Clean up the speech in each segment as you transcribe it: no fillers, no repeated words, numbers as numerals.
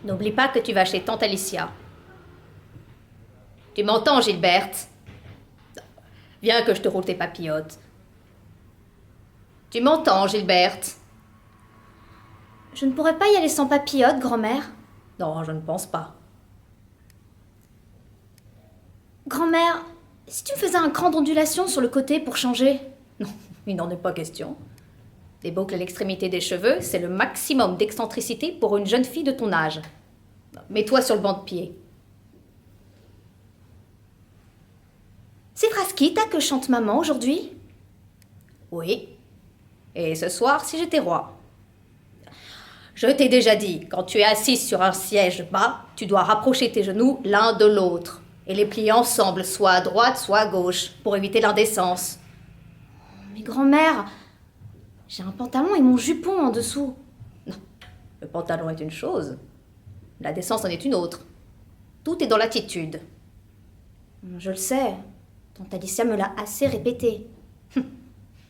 N'oublie pas que tu vas chez tante Alicia. Tu m'entends, Gilberte? Viens que je te roule tes papillotes. Tu m'entends, Gilberte? Je ne pourrais pas y aller sans papillotes, grand-mère. Non, je ne pense pas. Grand-mère, si tu me faisais un cran d'ondulation sur le côté pour changer? Non, il n'en est pas question. Les boucles à l'extrémité des cheveux, c'est le maximum d'excentricité pour une jeune fille de ton âge. Mets-toi sur le banc de pied. C'est Frasquita que chante maman aujourd'hui? Oui. Et ce soir, si j'étais roi. Je t'ai déjà dit, quand tu es assise sur un siège bas, tu dois rapprocher tes genoux l'un de l'autre et les plier ensemble, soit à droite, soit à gauche, pour éviter l'indécence. Mais grand-mère, j'ai un pantalon et mon jupon en dessous. Non, le pantalon est une chose, la décence en est une autre. Tout est dans l'attitude. Je le sais, tante Alicia me l'a assez répété.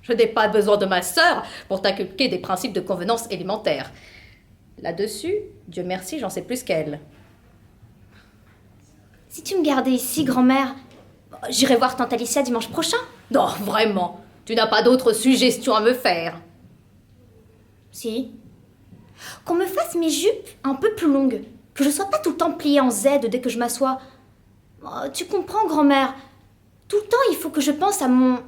Je n'ai pas besoin de ma sœur pour t'inculquer des principes de convenance élémentaires. Là-dessus, Dieu merci, j'en sais plus qu'elle. Si tu me gardais ici, grand-mère, j'irai voir tante Alicia dimanche prochain. Non, vraiment, tu n'as pas d'autres suggestions à me faire. Si. Qu'on me fasse mes jupes un peu plus longues. Que je sois pas tout le temps pliée en Z dès que je m'assois. Oh, tu comprends, grand-mère? Tout le temps, il faut que je pense à mon...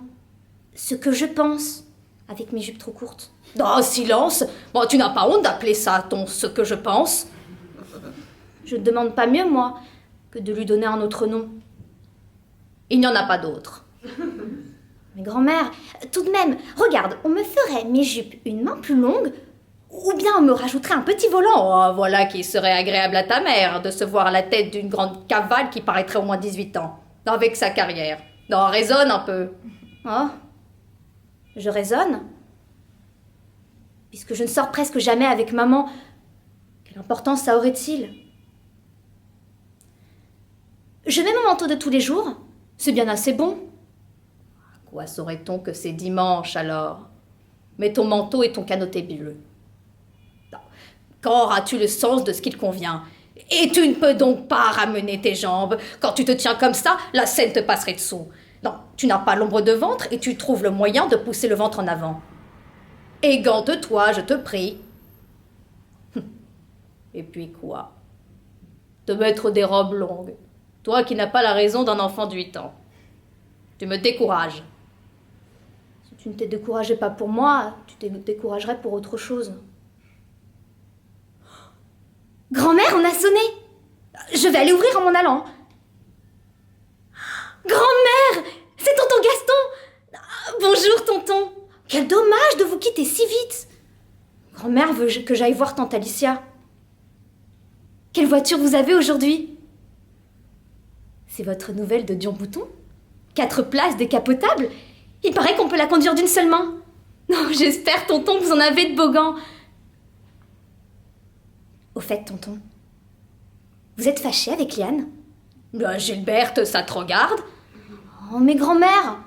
ce que je pense, avec mes jupes trop courtes. Oh, silence! Bon, tu n'as pas honte d'appeler ça ton « ce que je pense ». Je ne demande pas mieux, moi, que de lui donner un autre nom. Il n'y en a pas d'autre. Mais grand-mère, tout de même, regarde, on me ferait mes jupes une main plus longue, ou bien on me rajouterait un petit volant. Oh, voilà qui serait agréable à ta mère, de se voir à la tête d'une grande cavale qui paraîtrait au moins 18 ans, avec sa carrière. Non, raisonne un peu. Oh, je raisonne. Puisque je ne sors presque jamais avec maman, quelle importance ça aurait-il? Je mets mon manteau de tous les jours, c'est bien assez bon. À quoi saurait-on que c'est dimanche alors? Mets ton manteau et ton canoté bleu. Quand auras-tu le sens de ce qu'il convient? Et tu ne peux donc pas ramener tes jambes. Quand tu te tiens comme ça, la scène te passerait dessous. Non, tu n'as pas l'ombre de ventre et tu trouves le moyen de pousser le ventre en avant. Égante-toi, je te prie. Et puis quoi? Te mettre des robes longues. Toi qui n'as pas la raison d'un enfant de 8 ans. Tu me décourages. Si tu ne t'es découragé pas pour moi, tu te découragerais pour autre chose. Grand-mère, on a sonné. Je vais aller ouvrir en m'en allant. Grand-mère, c'est tonton Gaston. Bonjour, tonton. Quel dommage de vous quitter si vite. Grand-mère veut que j'aille voir tante Alicia. Quelle voiture vous avez aujourd'hui? C'est votre nouvelle de Dion Bouton? 4 places décapotables? Il paraît qu'on peut la conduire d'une seule main. Non, j'espère, tonton, que vous en avez de beaux gants. Au fait, tonton, vous êtes fâché avec Liane? Gilberte, ça te regarde? Oh, mais grand-mère,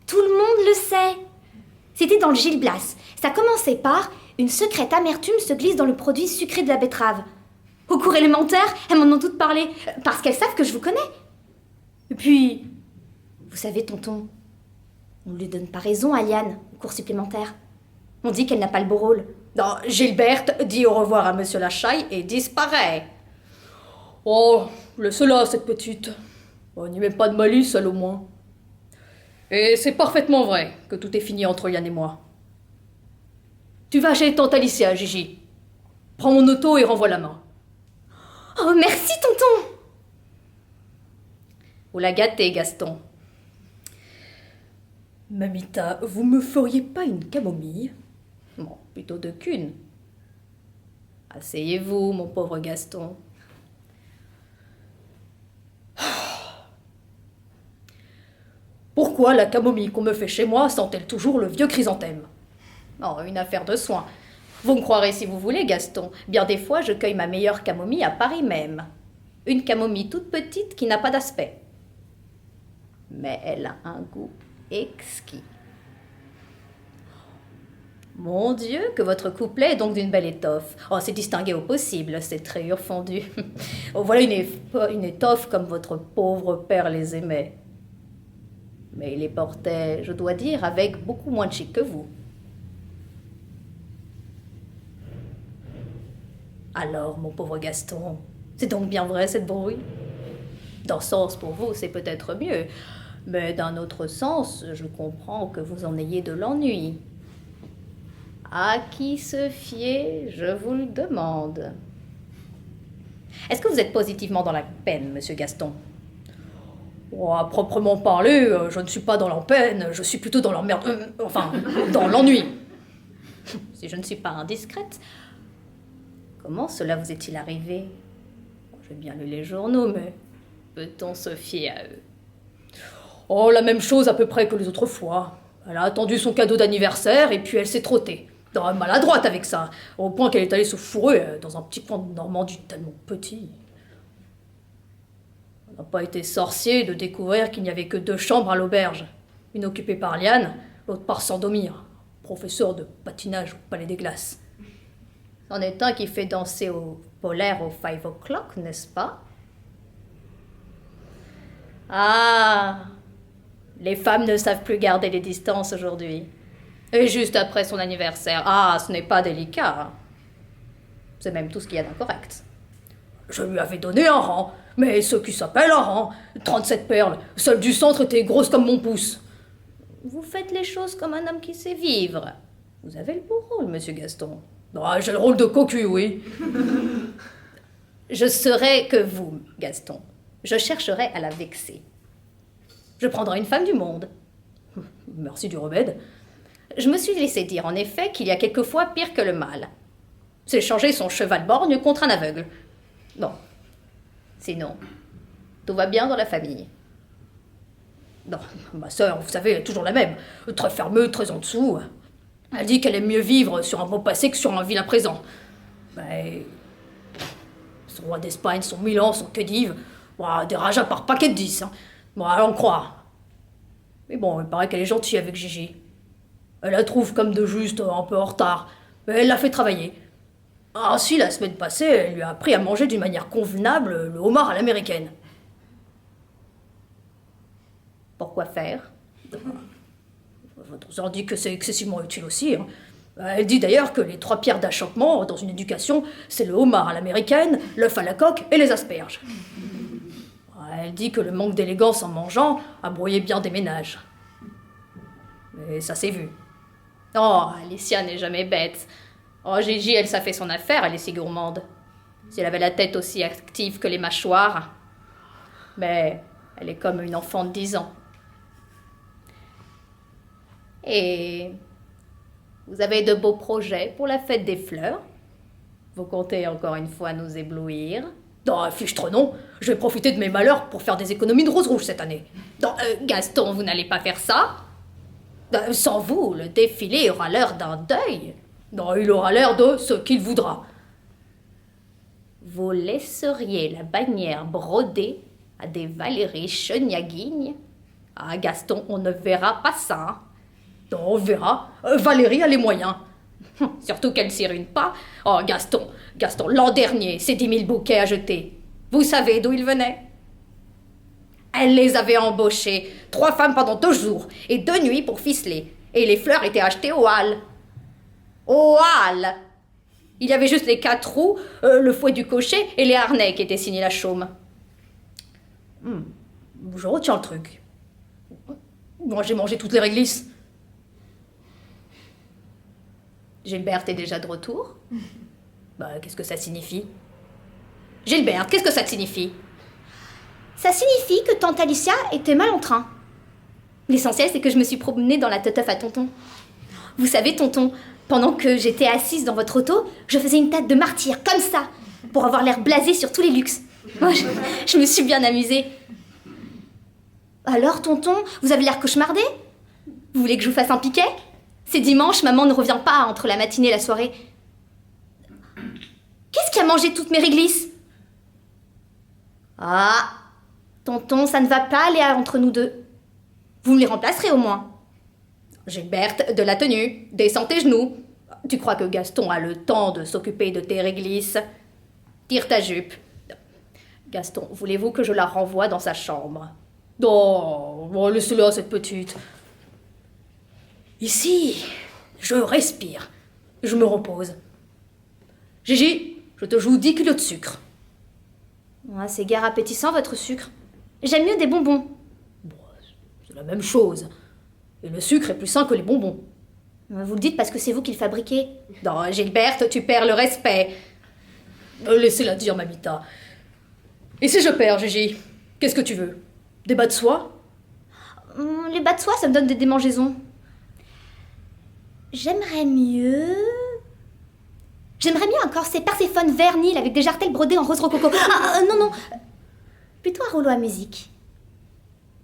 tout le monde le sait. C'était dans le Gil Blas. Ça commençait par « Une secrète amertume se glisse dans le produit sucré de la betterave ». Au cours élémentaire, elles m'en ont toutes parlé, parce qu'elles savent que je vous connais. Et puis, vous savez, tonton, on ne lui donne pas raison à Liane au cours supplémentaire. On dit qu'elle n'a pas le beau rôle. Non, Gilberte dit au revoir à Monsieur Lachaille et disparaît. Oh, laisse-la, cette petite. On n'y met pas de malice, elle au moins. Et c'est parfaitement vrai que tout est fini entre Yann et moi. Tu vas chez tante Alicia, Gigi. Prends mon auto et renvoie la main. Oh, merci, tonton. Vous la gâtez, Gaston. Mamita, vous me feriez pas une camomille? Bon, plutôt 2 qu'une. Asseyez-vous, mon pauvre Gaston. Pourquoi la camomille qu'on me fait chez moi sent-elle toujours le vieux chrysanthème? Oh, une affaire de soin. Vous me croirez si vous voulez, Gaston. Bien des fois, je cueille ma meilleure camomille à Paris même. Une camomille toute petite qui n'a pas d'aspect. Mais elle a un goût exquis. Mon Dieu, que votre couplet est donc d'une belle étoffe. Oh, c'est distingué au possible, ces rayures fondues. Oh, voilà une étoffe comme votre pauvre père les aimait. Mais il les portait, je dois dire, avec beaucoup moins de chic que vous. Alors, mon pauvre Gaston, c'est donc bien vrai cette brouille? D'un sens, pour vous, c'est peut-être mieux. Mais d'un autre sens, je comprends que vous en ayez de l'ennui. À qui se fier, je vous le demande. Est-ce que vous êtes positivement dans la peine, monsieur Gaston? Oh, à proprement parler, je ne suis pas dans la peine, je suis plutôt dans l'emmerde... enfin, dans l'ennui. Si je ne suis pas indiscrète, comment cela vous est-il arrivé? J'ai bien lu les journaux, mais peut-on se fier à eux? Oh, la même chose à peu près que les autres fois. Elle a attendu son cadeau d'anniversaire et puis elle s'est trottée. Maladroite avec ça, au point qu'elle est allée se fourrer dans un petit coin de Normandie tellement petit. On n'a pas été sorcier de découvrir qu'il n'y avait que 2 chambres à l'auberge. Une occupée par Liane, l'autre par Sandomir, professeur de patinage au Palais des Glaces. C'en est un qui fait danser au polaire au 5 o'clock, n'est-ce pas? Ah, les femmes ne savent plus garder les distances aujourd'hui. Et juste après son anniversaire. Ah, ce n'est pas délicat. C'est même tout ce qu'il y a d'incorrect. Je lui avais donné un rang, mais ce qui s'appelle un rang. 37 perles, celle du centre était grosse comme mon pouce. Vous faites les choses comme un homme qui sait vivre. Vous avez le beau rôle, monsieur Gaston. Ah, j'ai le rôle de cocu, oui. Je serais que vous, Gaston. Je chercherais à la vexer. Je prendrai une femme du monde. Merci du remède. Je me suis laissé dire, en effet, qu'il y a quelquefois pire que le mal. C'est changer son cheval borgne contre un aveugle. Non. Sinon, tout va bien dans la famille. Non, ma sœur, vous savez, elle est toujours la même. Très fermeuse, très en dessous. Elle dit qu'elle aime mieux vivre sur un beau passé que sur un vilain présent. Mais... son roi d'Espagne, son Milan, son Khedive, des rajas par paquet de 10. Hein. Allons croire. Mais bon, il paraît qu'elle est gentille avec Gigi. Elle la trouve comme de juste un peu en retard, mais elle l'a fait travailler. Ainsi, la semaine passée, elle lui a appris à manger d'une manière convenable le homard à l'américaine. Pourquoi faire? Votre sœur dit que c'est excessivement utile aussi. Hein. Elle dit d'ailleurs que les 3 pierres d'achoppement dans une éducation, c'est le homard à l'américaine, l'œuf à la coque et les asperges. Elle dit que le manque d'élégance en mangeant a brouillé bien des ménages. Mais ça s'est vu. Oh, Alicia n'est jamais bête. Oh, Gigi, elle, ça fait son affaire, elle est si gourmande. Si elle avait la tête aussi active que les mâchoires. Mais elle est comme une enfant de 10 ans. Et vous avez de beaux projets pour la fête des fleurs? Vous comptez encore une fois nous éblouir? Non, fichtre non. Je vais profiter de mes malheurs pour faire des économies de rose rouge cette année. Non, Gaston, vous n'allez pas faire ça? Sans vous, le défilé aura l'air d'un deuil. Non, il aura l'air de ce qu'il voudra. Vous laisseriez la bannière brodée à des Valérie Cheniaguigne? Ah, Gaston, on ne verra pas ça. Hein. Non, on verra. Valérie a les moyens. Surtout qu'elle ne s'y ruine pas. Oh, Gaston, l'an dernier, c'est 10 000 bouquets à jeter. Vous savez d'où ils venaient? Elle les avait embauchés, 3 femmes pendant 2 jours, et 2 nuits pour ficeler. Et les fleurs étaient achetées au Halles. Au Halles! Il y avait juste les 4 roues, le fouet du cocher et les harnais qui étaient signés la chaume. Je retiens le truc. Moi, j'ai mangé toutes les réglisses. Gilberte est déjà de retour? Qu'est-ce que ça signifie? Gilberte, qu'est-ce que ça signifie? Ça signifie que tante Alicia était mal en train. L'essentiel, c'est que je me suis promenée dans la teuf à tonton. Vous savez, tonton, pendant que j'étais assise dans votre auto, je faisais une tête de martyr, comme ça, pour avoir l'air blasée sur tous les luxes. Moi, je me suis bien amusée. Alors, tonton, vous avez l'air cauchemardé? Vous voulez que je vous fasse un piquet? C'est dimanche, maman ne revient pas entre la matinée et la soirée. Qu'est-ce qui a mangé toutes mes réglisses? Ah, tonton, ça ne va pas aller entre nous deux. Vous me les remplacerez au moins. Gilberte, de la tenue, descends tes genoux. Tu crois que Gaston a le temps de s'occuper de tes réglisses? Tire ta jupe. Gaston, voulez-vous que je la renvoie dans sa chambre? Non, oh, laissez-la, cette petite. Ici, je respire. Je me repose. Gigi, je te joue 10 kilos de sucre. Ah, c'est guère appétissant, votre sucre. J'aime mieux des bonbons. Bon, c'est la même chose. Et le sucre est plus sain que les bonbons. Vous le dites parce que c'est vous qui le fabriquez. Non, Gilberte, tu perds le respect. Laissez-la dire, Mamita. Et si je perds, Gigi, qu'est-ce que tu veux? Des bas de soie? Les bas de soie, ça me donne des démangeaisons. J'aimerais mieux un corset Perséphone vernil avec des jartelles brodées en rose rococo. Non. Plutôt un rouleau à musique.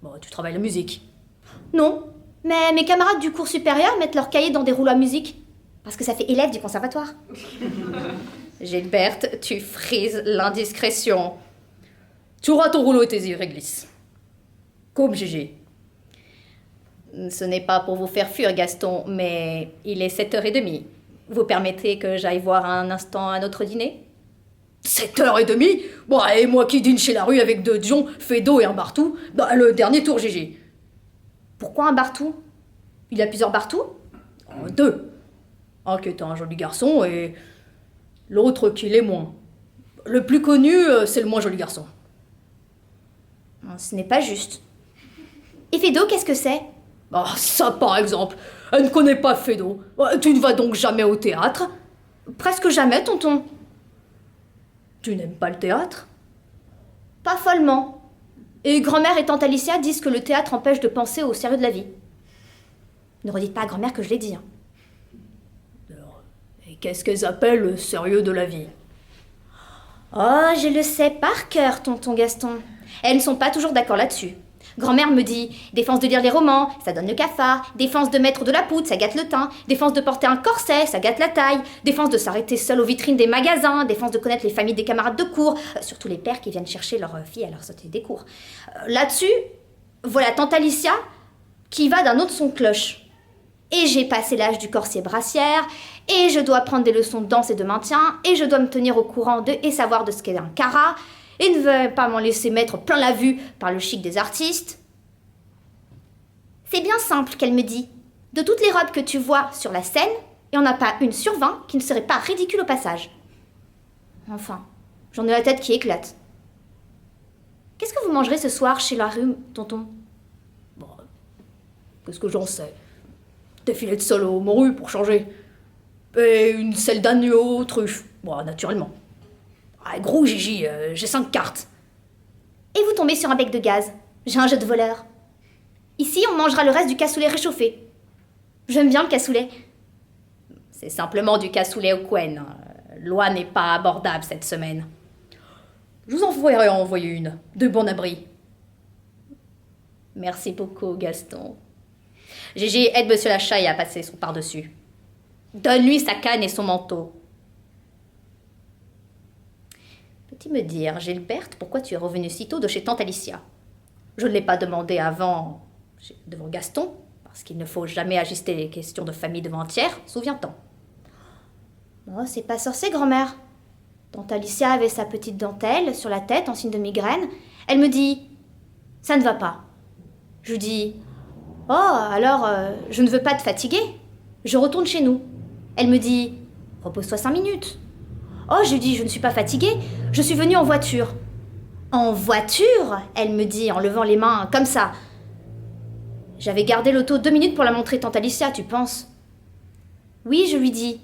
Bon, tu travailles la musique. Non, mais mes camarades du cours supérieur mettent leurs cahiers dans des rouleaux à musique. Parce que ça fait élève du conservatoire. Gilberte, tu frises l'indiscrétion. Tu auras ton rouleau et tes réglisses. Comme Gigi. Ce n'est pas pour vous faire fuir, Gaston, mais il est 7h30. Vous permettrez que j'aille voir un instant à notre dîner? 7h30? Bon, et moi qui dîne chez la rue avec 2 Dion, Fédo et un Bartou, bah le dernier tour, Gigi. Pourquoi un Bartou? Il y a plusieurs Bartou? 2. Un qui est un joli garçon et l'autre qui l'est moins. Le plus connu, c'est le moins joli garçon. Ce n'est pas juste. Et Fédo, qu'est-ce que c'est? Ah, ça par exemple. Elle ne connaît pas Fédo. Tu ne vas donc jamais au théâtre? Presque jamais, tonton. Tu n'aimes pas le théâtre? Pas follement. Et grand-mère et tante Alicia disent que le théâtre empêche de penser au sérieux de la vie. Ne redites pas à grand-mère que je l'ai dit. Alors, et qu'est-ce qu'elles appellent le sérieux de la vie? Oh, je le sais par cœur, tonton Gaston. Elles ne sont pas toujours d'accord là-dessus. Grand-mère me dit « Défense de lire les romans, ça donne le cafard. Défense de mettre de la poudre, ça gâte le teint. Défense de porter un corset, ça gâte la taille. Défense de s'arrêter seul aux vitrines des magasins. Défense de connaître les familles des camarades de cours. Surtout les pères qui viennent chercher leurs filles à leur sauter des cours. Là-dessus, voilà tante Alicia qui va d'un autre son de cloche. Et j'ai passé l'âge du corset brassière, et je dois prendre des leçons de danse et de maintien, et je dois me tenir au courant de et savoir de ce qu'est un cara, et ne veux pas m'en laisser mettre plein la vue par le chic des artistes. C'est bien simple, qu'elle me dit. De toutes les robes que tu vois sur la scène, il n'y en a pas une sur 20 qui ne serait pas ridicule au passage. Enfin, j'en ai la tête qui éclate. Qu'est-ce que vous mangerez ce soir chez la rue, tonton? Bon, qu'est-ce que j'en sais? Des filets de sole au morue pour changer. Et une selle d'agneau aux truffes. Bon, naturellement. Ah, gros Gigi, j'ai 5 cartes. Et vous tombez sur un bec de gaz. J'ai un jeu de voleur. Ici, on mangera le reste du cassoulet réchauffé. J'aime bien le cassoulet. C'est simplement du cassoulet au Quen. L'oie n'est pas abordable cette semaine. Je vous envoierai envoyer une, de bon abri. Merci beaucoup, Gaston. Gigi, aide monsieur Lachaille à passer son par-dessus. Donne-lui sa canne et son manteau. Peux-tu me dire, Gilberte, pourquoi tu es revenue si tôt de chez tante Alicia? Je ne l'ai pas demandé avant, devant Gaston, parce qu'il ne faut jamais ajuster les questions de famille devant un tiers, souviens-t'en. Oh, c'est pas sorcier, grand-mère. Tante Alicia avait sa petite dentelle sur la tête en signe de migraine. Elle me dit « Ça ne va pas ». Je lui dis « Oh, alors, je ne veux pas te fatiguer. Je retourne chez nous. » Elle me dit « Repose-toi 5 minutes. » Oh, je lui dis « Je ne suis pas fatiguée. Je suis venue en voiture. » En voiture? Elle me dit en levant les mains comme ça. J'avais gardé l'auto 2 minutes pour la montrer tante Alicia, tu penses? Oui, je lui dis.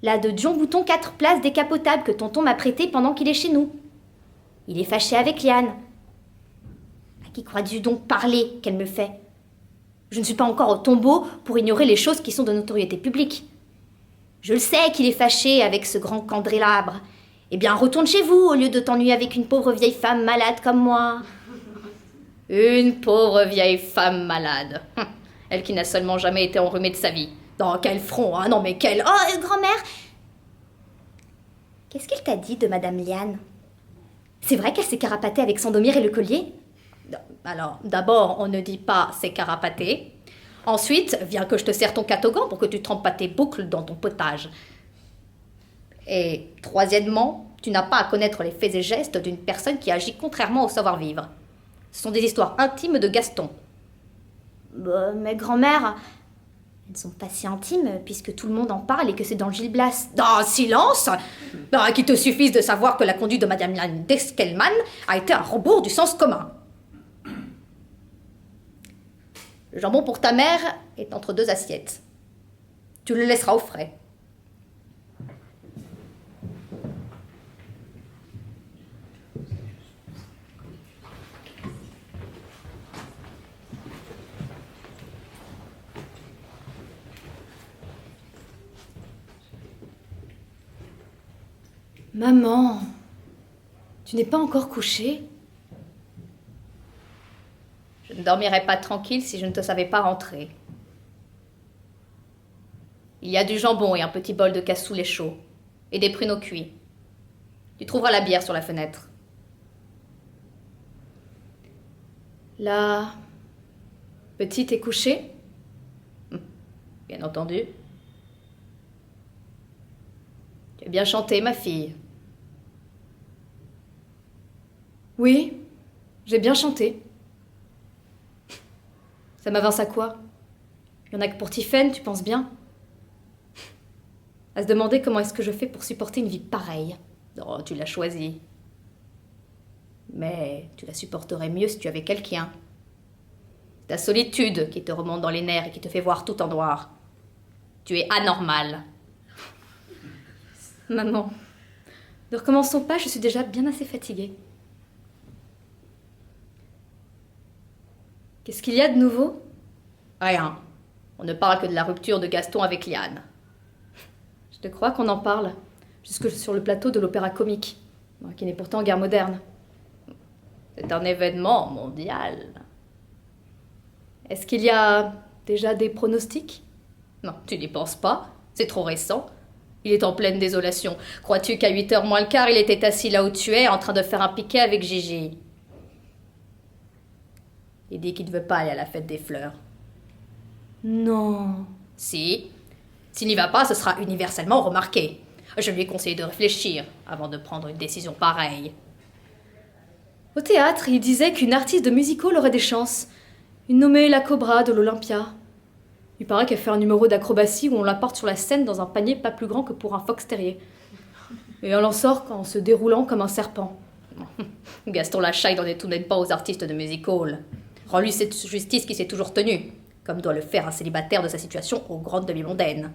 La de Dion Bouton 4 places décapotables que tonton m'a prêté pendant qu'il est chez nous. Il est fâché avec Liane. À qui crois-tu donc parler qu'elle me fait? Je ne suis pas encore au tombeau pour ignorer les choses qui sont de notoriété publique. Je le sais qu'il est fâché avec ce grand candélabre. Eh bien, retourne chez vous au lieu de t'ennuyer avec une pauvre vieille femme malade comme moi. Une pauvre vieille femme malade. Elle qui n'a seulement jamais été enrhumée de sa vie. Dans quel front, hein? Non mais quel... Oh, grand-mère! Qu'est-ce qu'il t'a dit de Madame Liane? C'est vrai qu'elle s'est carapatée avec Sandomir et le collier? Alors, d'abord, on ne dit pas c'est carapaté. Ensuite, viens que je te serre ton catogan pour que tu trempes pas tes boucles dans ton potage. Et troisièmement, tu n'as pas à connaître les faits et gestes d'une personne qui agit contrairement au savoir-vivre. Ce sont des histoires intimes de Gaston. Mais grand-mère, elles ne sont pas si intimes puisque tout le monde en parle et que c'est dans le Gil Blas. Silence! Qu'il te suffise de savoir que la conduite de Madame Yann d'Eskelman a été un rebours du sens commun. Le jambon pour ta mère est entre 2 assiettes. Tu le laisseras au frais. Maman, tu n'es pas encore couchée? Je ne dormirais pas tranquille si je ne te savais pas rentrer. Il y a du jambon et un petit bol de cassoulet chaud, et des pruneaux cuits. Tu trouveras la bière sur la fenêtre. La petite est couchée? Bien entendu. Tu as bien chanté, ma fille. Oui, j'ai bien chanté. Ça m'avance à quoi? Il y en a que pour Tiphaine, tu penses bien? À se demander comment est-ce que je fais pour supporter une vie pareille. Oh, tu l'as choisie. Mais tu la supporterais mieux si tu avais quelqu'un. Ta solitude qui te remonte dans les nerfs et qui te fait voir tout en noir. Tu es anormal. Maman, ne recommençons pas, je suis déjà bien assez fatiguée. Qu'est-ce qu'il y a de nouveau? Rien. On ne parle que de la rupture de Gaston avec Liane. Je te crois qu'on en parle, jusque sur le plateau de l'opéra comique, qui n'est pourtant guère moderne. C'est un événement mondial. Est-ce qu'il y a déjà des pronostics? Non, tu n'y penses pas. C'est trop récent. Il est en pleine désolation. Crois-tu qu'à 8h moins le quart, il était assis là où tu es, en train de faire un piquet avec Gigi? Il dit qu'il ne veut pas aller à la fête des fleurs. Non. Si. S'il n'y va pas, ce sera universellement remarqué. Je lui ai conseillé de réfléchir avant de prendre une décision pareille. Au théâtre, il disait qu'une artiste de music-hall aurait des chances. Une nommée La Cobra de l'Olympia. Il paraît qu'elle fait un numéro d'acrobatie où on la porte sur la scène dans un panier pas plus grand que pour un fox terrier. Et elle en sort en se déroulant comme un serpent. Gaston Lachaille n'en est tout de même pas aux artistes de music-hall. Rends-lui cette justice qui s'est toujours tenue, comme doit le faire un célibataire de sa situation aux grandes demi-mondaines.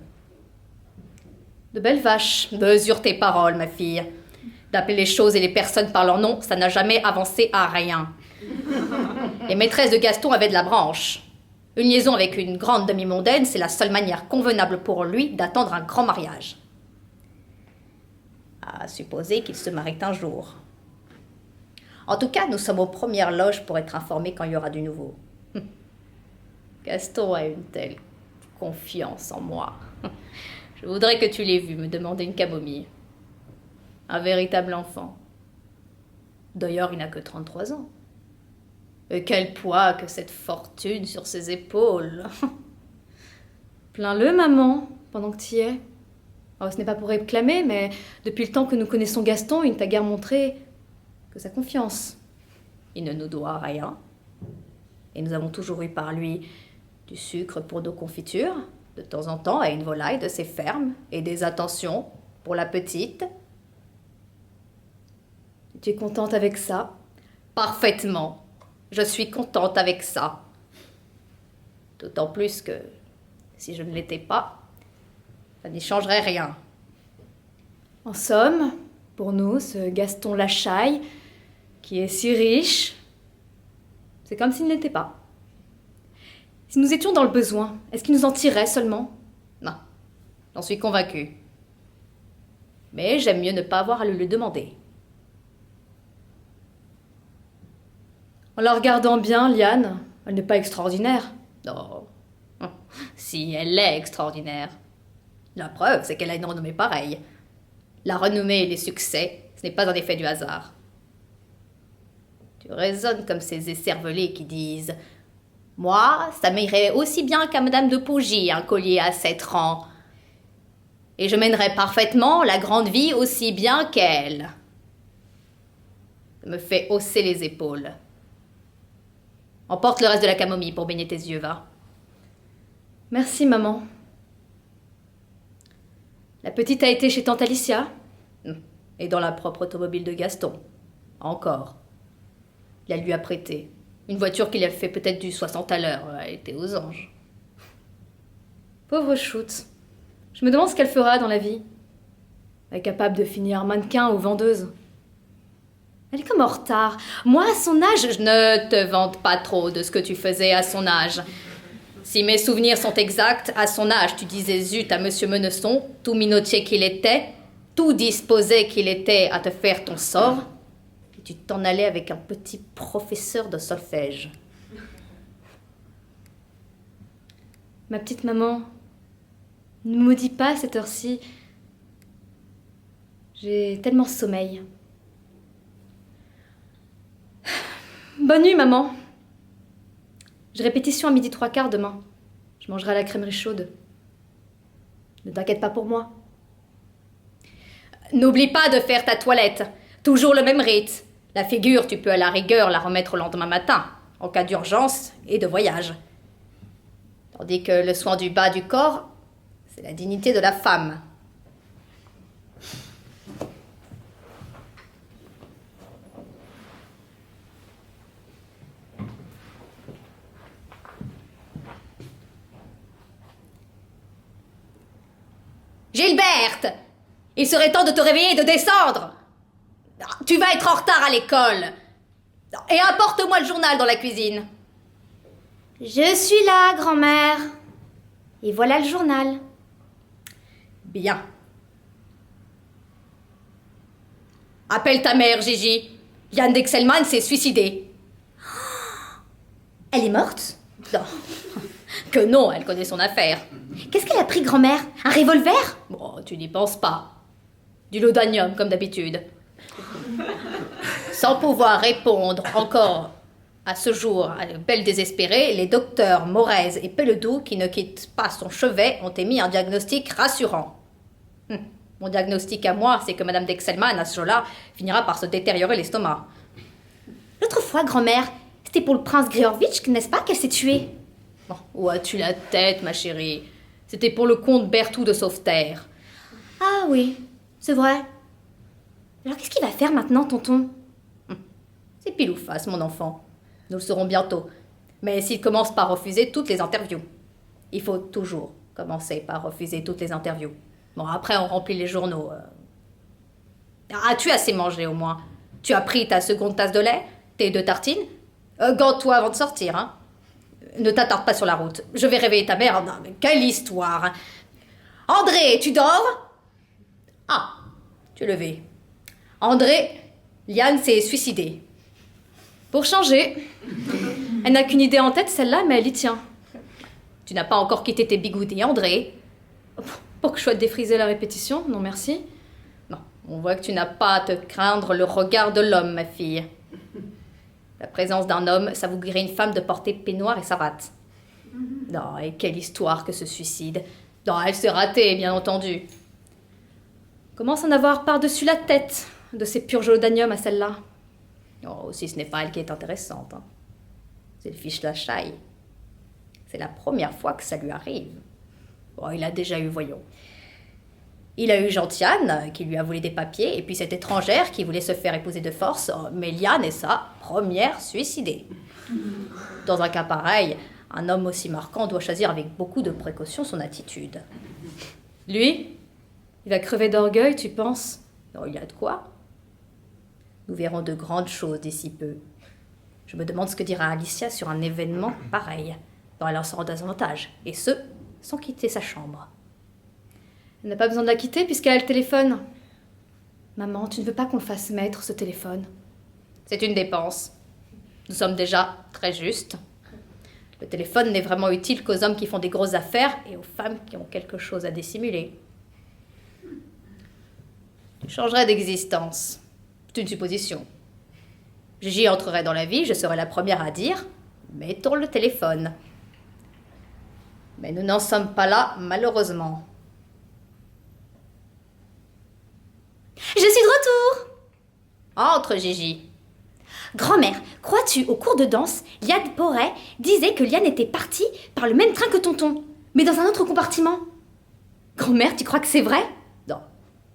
De belles vaches. Mesure tes paroles, ma fille. D'appeler les choses et les personnes par leur nom, ça n'a jamais avancé à rien. Les maîtresses de Gaston avaient de la branche. Une liaison avec une grande demi-mondaine, c'est la seule manière convenable pour lui d'attendre un grand mariage. À supposer qu'il se marie un jour. En tout cas, nous sommes aux premières loges pour être informés quand il y aura du nouveau. Gaston a une telle confiance en moi. Je voudrais que tu l'aies vu me demander une camomille. Un véritable enfant. D'ailleurs, il n'a que 33 ans. Et quel poids que cette fortune sur ses épaules. Plains-le, maman, pendant que tu y es. Oh, ce n'est pas pour réclamer, mais depuis le temps que nous connaissons Gaston, il ne t'a guère montré que sa confiance. Il ne nous doit rien. Et nous avons toujours eu par lui du sucre pour nos confitures, de temps en temps à une volaille de ses fermes, et des attentions pour la petite. Tu es contente avec ça? Parfaitement. Je suis contente avec ça. D'autant plus que, si je ne l'étais pas, ça n'y changerait rien. En somme, pour nous, ce Gaston Lachaille, qui est si riche, c'est comme s'il n'était pas. Si nous étions dans le besoin, est-ce qu'il nous en tirerait seulement? Non, j'en suis convaincue. Mais j'aime mieux ne pas avoir à lui le demander. En la regardant bien, Liane, elle n'est pas extraordinaire. Non, si elle est extraordinaire. La preuve, c'est qu'elle a une renommée pareille. La renommée et les succès, ce n'est pas un effet du hasard. Tu raisonnes comme ces écervelés qui disent Moi, ça m'irait aussi bien qu'à Madame de Pougy, un collier à 7 rangs. Et je mènerais parfaitement la grande vie aussi bien qu'elle. Ça me fait hausser les épaules. Emporte le reste de la camomille pour baigner tes yeux, va. Merci, maman. La petite a été chez tante Alicia? Et dans la propre automobile de Gaston. Encore. Il la lui a prêté. Une voiture qui lui a fait peut-être du 60 à l'heure. Elle était aux anges. Pauvre Choute. Je me demande ce qu'elle fera dans la vie. Elle est capable de finir mannequin ou vendeuse. Elle est comme en retard. Moi, à son âge, Je ne te vante pas trop de ce que tu faisais à son âge. Si mes souvenirs sont exacts, à son âge, tu disais zut à Monsieur Menesson, tout minotier qu'il était, tout disposé qu'il était à te faire ton sort, et tu t'en allais avec un petit professeur de solfège. Ma petite maman, ne me maudis pas à cette heure-ci. J'ai tellement sommeil. Bonne nuit, maman. J'ai répétition à 12h15 demain. Je mangerai à la crèmerie chaude. Ne t'inquiète pas pour moi. N'oublie pas de faire ta toilette. Toujours le même rite. La figure, tu peux à la rigueur la remettre le lendemain matin, en cas d'urgence et de voyage. Tandis que le soin du bas du corps, c'est la dignité de la femme. Gilberte! Il serait temps de te réveiller et de descendre! Tu vas être en retard à l'école! Et apporte-moi le journal dans la cuisine. Je suis là, grand-mère. Et voilà le journal. Bien. Appelle ta mère, Gigi. Yann Dexelman s'est suicidé. Elle est morte? Non. Que non, elle connaît son affaire. Qu'est-ce qu'elle a pris, grand-mère? Un revolver? Bon, tu n'y penses pas. Du laudanum, comme d'habitude. Sans pouvoir répondre encore à ce jour à l'appel désespéré, les docteurs Morez et Pelledou, qui ne quittent pas son chevet, ont émis un diagnostic rassurant. Mon diagnostic à moi, c'est que Madame Dexelman, à ce jour-là, finira par se détériorer l'estomac. L'autre fois, grand-mère, c'était pour le prince Gréorvitch, n'est-ce pas, qu'elle s'est tuée? Bon, où as-tu la tête, ma chérie? C'était pour le comte Berthoud de Sauveterre. Ah oui, c'est vrai. Alors qu'est-ce qu'il va faire maintenant, tonton? C'est pile ou face, mon enfant. Nous le saurons bientôt. Mais s'il commence par refuser toutes les interviews. Il faut toujours commencer par refuser toutes les interviews. Bon, après, on remplit les journaux. As-tu assez mangé, au moins? Tu as pris ta seconde tasse de lait? Tes 2 tartines? Gante-toi avant de sortir, hein? Ne t'attarde pas sur la route. Je vais réveiller ta mère. Non, mais quelle histoire! André, tu dors? Ah, tu es levé. André, Liane s'est suicidée. Pour changer. Elle n'a qu'une idée en tête, celle-là, mais elle y tient. Tu n'as pas encore quitté tes bigoudis, André. Pour que je sois défrisée la répétition, non merci. Non, on voit que tu n'as pas à te craindre le regard de l'homme, ma fille. La présence d'un homme, ça vous guérit une femme de porter peignoir et savate. Non, et quelle histoire que ce suicide. Non, elle s'est ratée, bien entendu. Commence à en avoir par-dessus la tête de ces purges laudanum à celle-là. Oh, si ce n'est pas elle qui est intéressante. Hein. C'est le fiche la chaille. C'est la première fois que ça lui arrive. Bon, il a déjà eu, voyons. Il a eu Gentiane, qui lui a volé des papiers, et puis cette étrangère qui voulait se faire épouser de force, mais Liane est sa première suicidée. Dans un cas pareil, un homme aussi marquant doit choisir avec beaucoup de précaution son attitude. Lui, il va crever d'orgueil, tu penses? Non, il y a de quoi. Nous verrons de grandes choses d'ici peu. Je me demande ce que dira Alicia sur un événement pareil. Bon, elle en sera davantage, et ce, sans quitter sa chambre. Elle n'a pas besoin de la quitter puisqu'elle a le téléphone. Maman, tu ne veux pas qu'on le fasse mettre, ce téléphone? C'est une dépense. Nous sommes déjà très justes. Le téléphone n'est vraiment utile qu'aux hommes qui font des grosses affaires et aux femmes qui ont quelque chose à dissimuler. Tu changerais d'existence. C'est une supposition. Gigi entrerait dans la vie, je serais la première à dire Mettons le téléphone. Mais nous n'en sommes pas là, malheureusement. Je suis de retour! Entre, Gigi. Grand-mère, crois-tu, au cours de danse, Liane Porret disait que Liane était partie par le même train que tonton, mais dans un autre compartiment? Grand-mère, tu crois que c'est vrai? Non.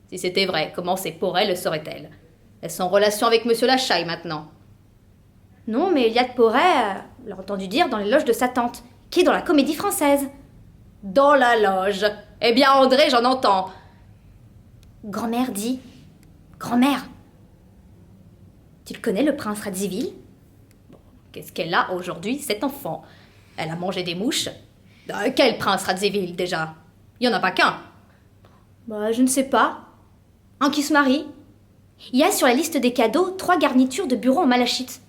Si c'était vrai, comment ces Porret le serait-elle? Elles sont en relation avec Monsieur Lachaille maintenant. Non, mais Liane Porret l'a entendu dire dans les loges de sa tante, qui est dans la Comédie Française. Dans la loge. Eh bien, André, j'en entends. Grand-mère dit... Grand-mère, tu le connais, le prince Radziwill? Qu'est-ce qu'elle a aujourd'hui, cette enfant? Elle a mangé des mouches? Quel prince Radziwill, déjà? Il n'y en a pas qu'un. Bah, je ne sais pas. Un qui se marie. Il y a sur la liste des cadeaux 3 garnitures de bureau en malachite.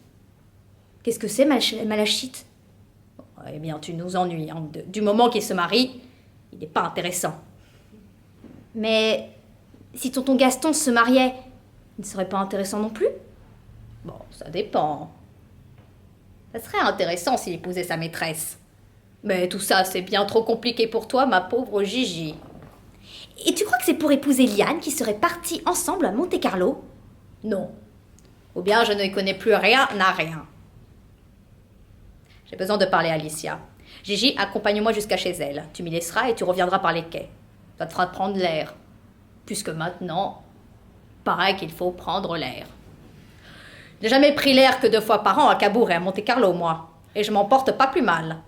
Qu'est-ce que c'est, malachite? Eh bien, tu nous ennuies. Hein. Du moment qu'il se marie, il n'est pas intéressant. Mais si tonton Gaston se mariait, il ne serait pas intéressant non plus? Bon, ça dépend. Ça serait intéressant s'il épousait sa maîtresse. Mais tout ça, c'est bien trop compliqué pour toi, ma pauvre Gigi. Et tu crois que c'est pour épouser Liane qui seraient partis ensemble à Monte-Carlo? Non. Ou bien je ne connais plus rien à rien. J'ai besoin de parler à Alicia. Gigi, accompagne-moi jusqu'à chez elle. Tu m'y laisseras et tu reviendras par les quais. Ça te fera prendre l'air. Puisque maintenant, paraît qu'il faut prendre l'air. J'ai jamais pris l'air que 2 fois par an à Cabourg et à Monte-Carlo, moi. Et je m'en porte pas plus mal.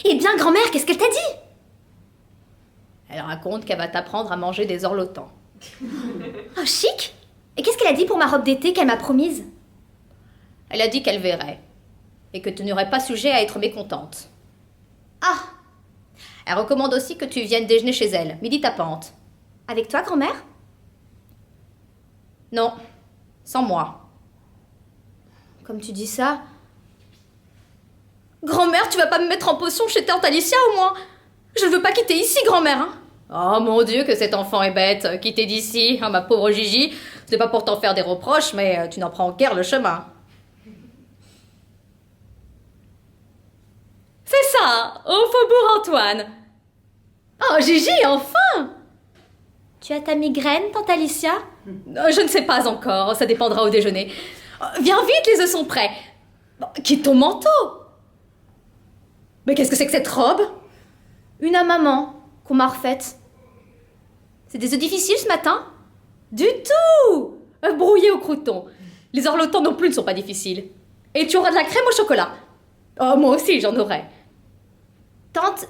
Eh bien, grand-mère, qu'est-ce qu'elle t'a dit? Elle raconte qu'elle va t'apprendre à manger des orlotans. Oh, chic! Et qu'est-ce qu'elle a dit pour ma robe d'été qu'elle m'a promise? Elle a dit qu'elle verrait. Et que tu n'aurais pas sujet à être mécontente. Ah! Elle recommande aussi que tu viennes déjeuner chez elle, midi tapante. Avec toi, grand-mère? Non, sans moi. Comme tu dis ça... Grand-mère, tu vas pas me mettre en potion chez tante Alicia au moins? Je ne veux pas quitter ici, grand-mère. Hein. Oh mon Dieu, que cet enfant est bête. Quitter d'ici, hein, ma pauvre Gigi. Ce n'est pas pour t'en faire des reproches, mais tu n'en prends guère le chemin. C'est ça, au Faubourg Antoine. Oh Gigi, enfin! Tu as ta migraine, tante Alicia? Je ne sais pas encore, ça dépendra au déjeuner. Viens vite, les œufs sont prêts. Quitte ton manteau. Mais qu'est-ce que c'est que cette robe? Une à maman, qu'on m'a refaite. C'est des œufs difficiles ce matin? Du tout! Brouillés au croûton. Les orlotans non plus ne sont pas difficiles. Et tu auras de la crème au chocolat. Oh, moi aussi, j'en aurai. Tante,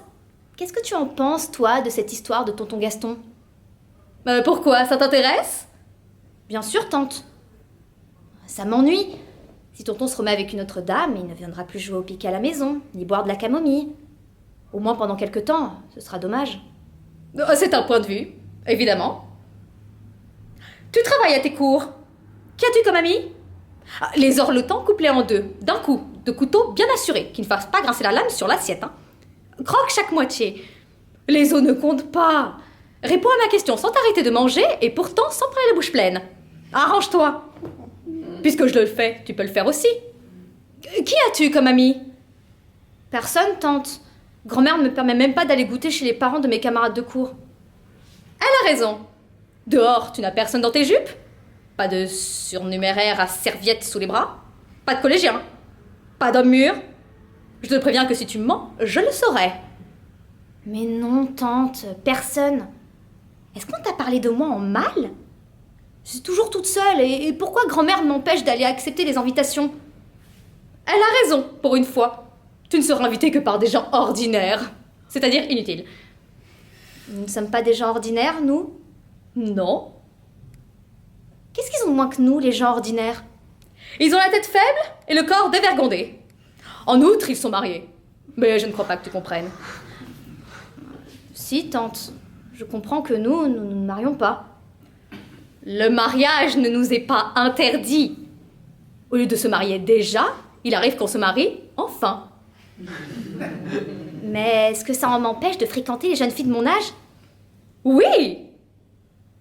qu'est-ce que tu en penses, toi, de cette histoire de tonton Gaston? Pourquoi? Ça t'intéresse? Bien sûr, tante. Ça m'ennuie. Si tonton se remet avec une autre dame, il ne viendra plus jouer au piquet à la maison, ni boire de la camomille. Au moins pendant quelque temps, ce sera dommage. C'est un point de vue, évidemment. Tu travailles à tes cours. Qu'as-tu comme ami? Les orlotans couplés en 2, d'un coup, de couteaux bien assurés, qui ne fassent pas grincer la lame sur l'assiette. Hein. Croque chaque moitié. Les os ne comptent pas. Réponds à ma question sans t'arrêter de manger et pourtant sans prendre la bouche pleine. Arrange-toi. Puisque je le fais, tu peux le faire aussi. Qui as-tu comme ami? Personne, tante. Grand-mère ne me permet même pas d'aller goûter chez les parents de mes camarades de cours. Elle a raison. Dehors, tu n'as personne dans tes jupes? Pas de surnuméraire à serviette sous les bras? Pas de collégien? Pas d'homme mûr? Je te préviens que si tu me mens, je le saurai. Mais non, tante, personne. Est-ce qu'on t'a parlé de moi en mal? Je suis toujours toute seule, et pourquoi grand-mère m'empêche d'aller accepter les invitations? Elle a raison, pour une fois. Tu ne seras invitée que par des gens ordinaires, c'est-à-dire inutiles. Nous ne sommes pas des gens ordinaires, nous? Non. Qu'est-ce qu'ils ont de moins que nous, les gens ordinaires? Ils ont la tête faible et le corps dévergondé. En outre, ils sont mariés. Mais je ne crois pas que tu comprennes. Si, tante. Je comprends que nous ne nous marions pas. Le mariage ne nous est pas interdit. Au lieu de se marier déjà, il arrive qu'on se marie enfin. Mais est-ce que ça m'empêche de fréquenter les jeunes filles de mon âge? Oui!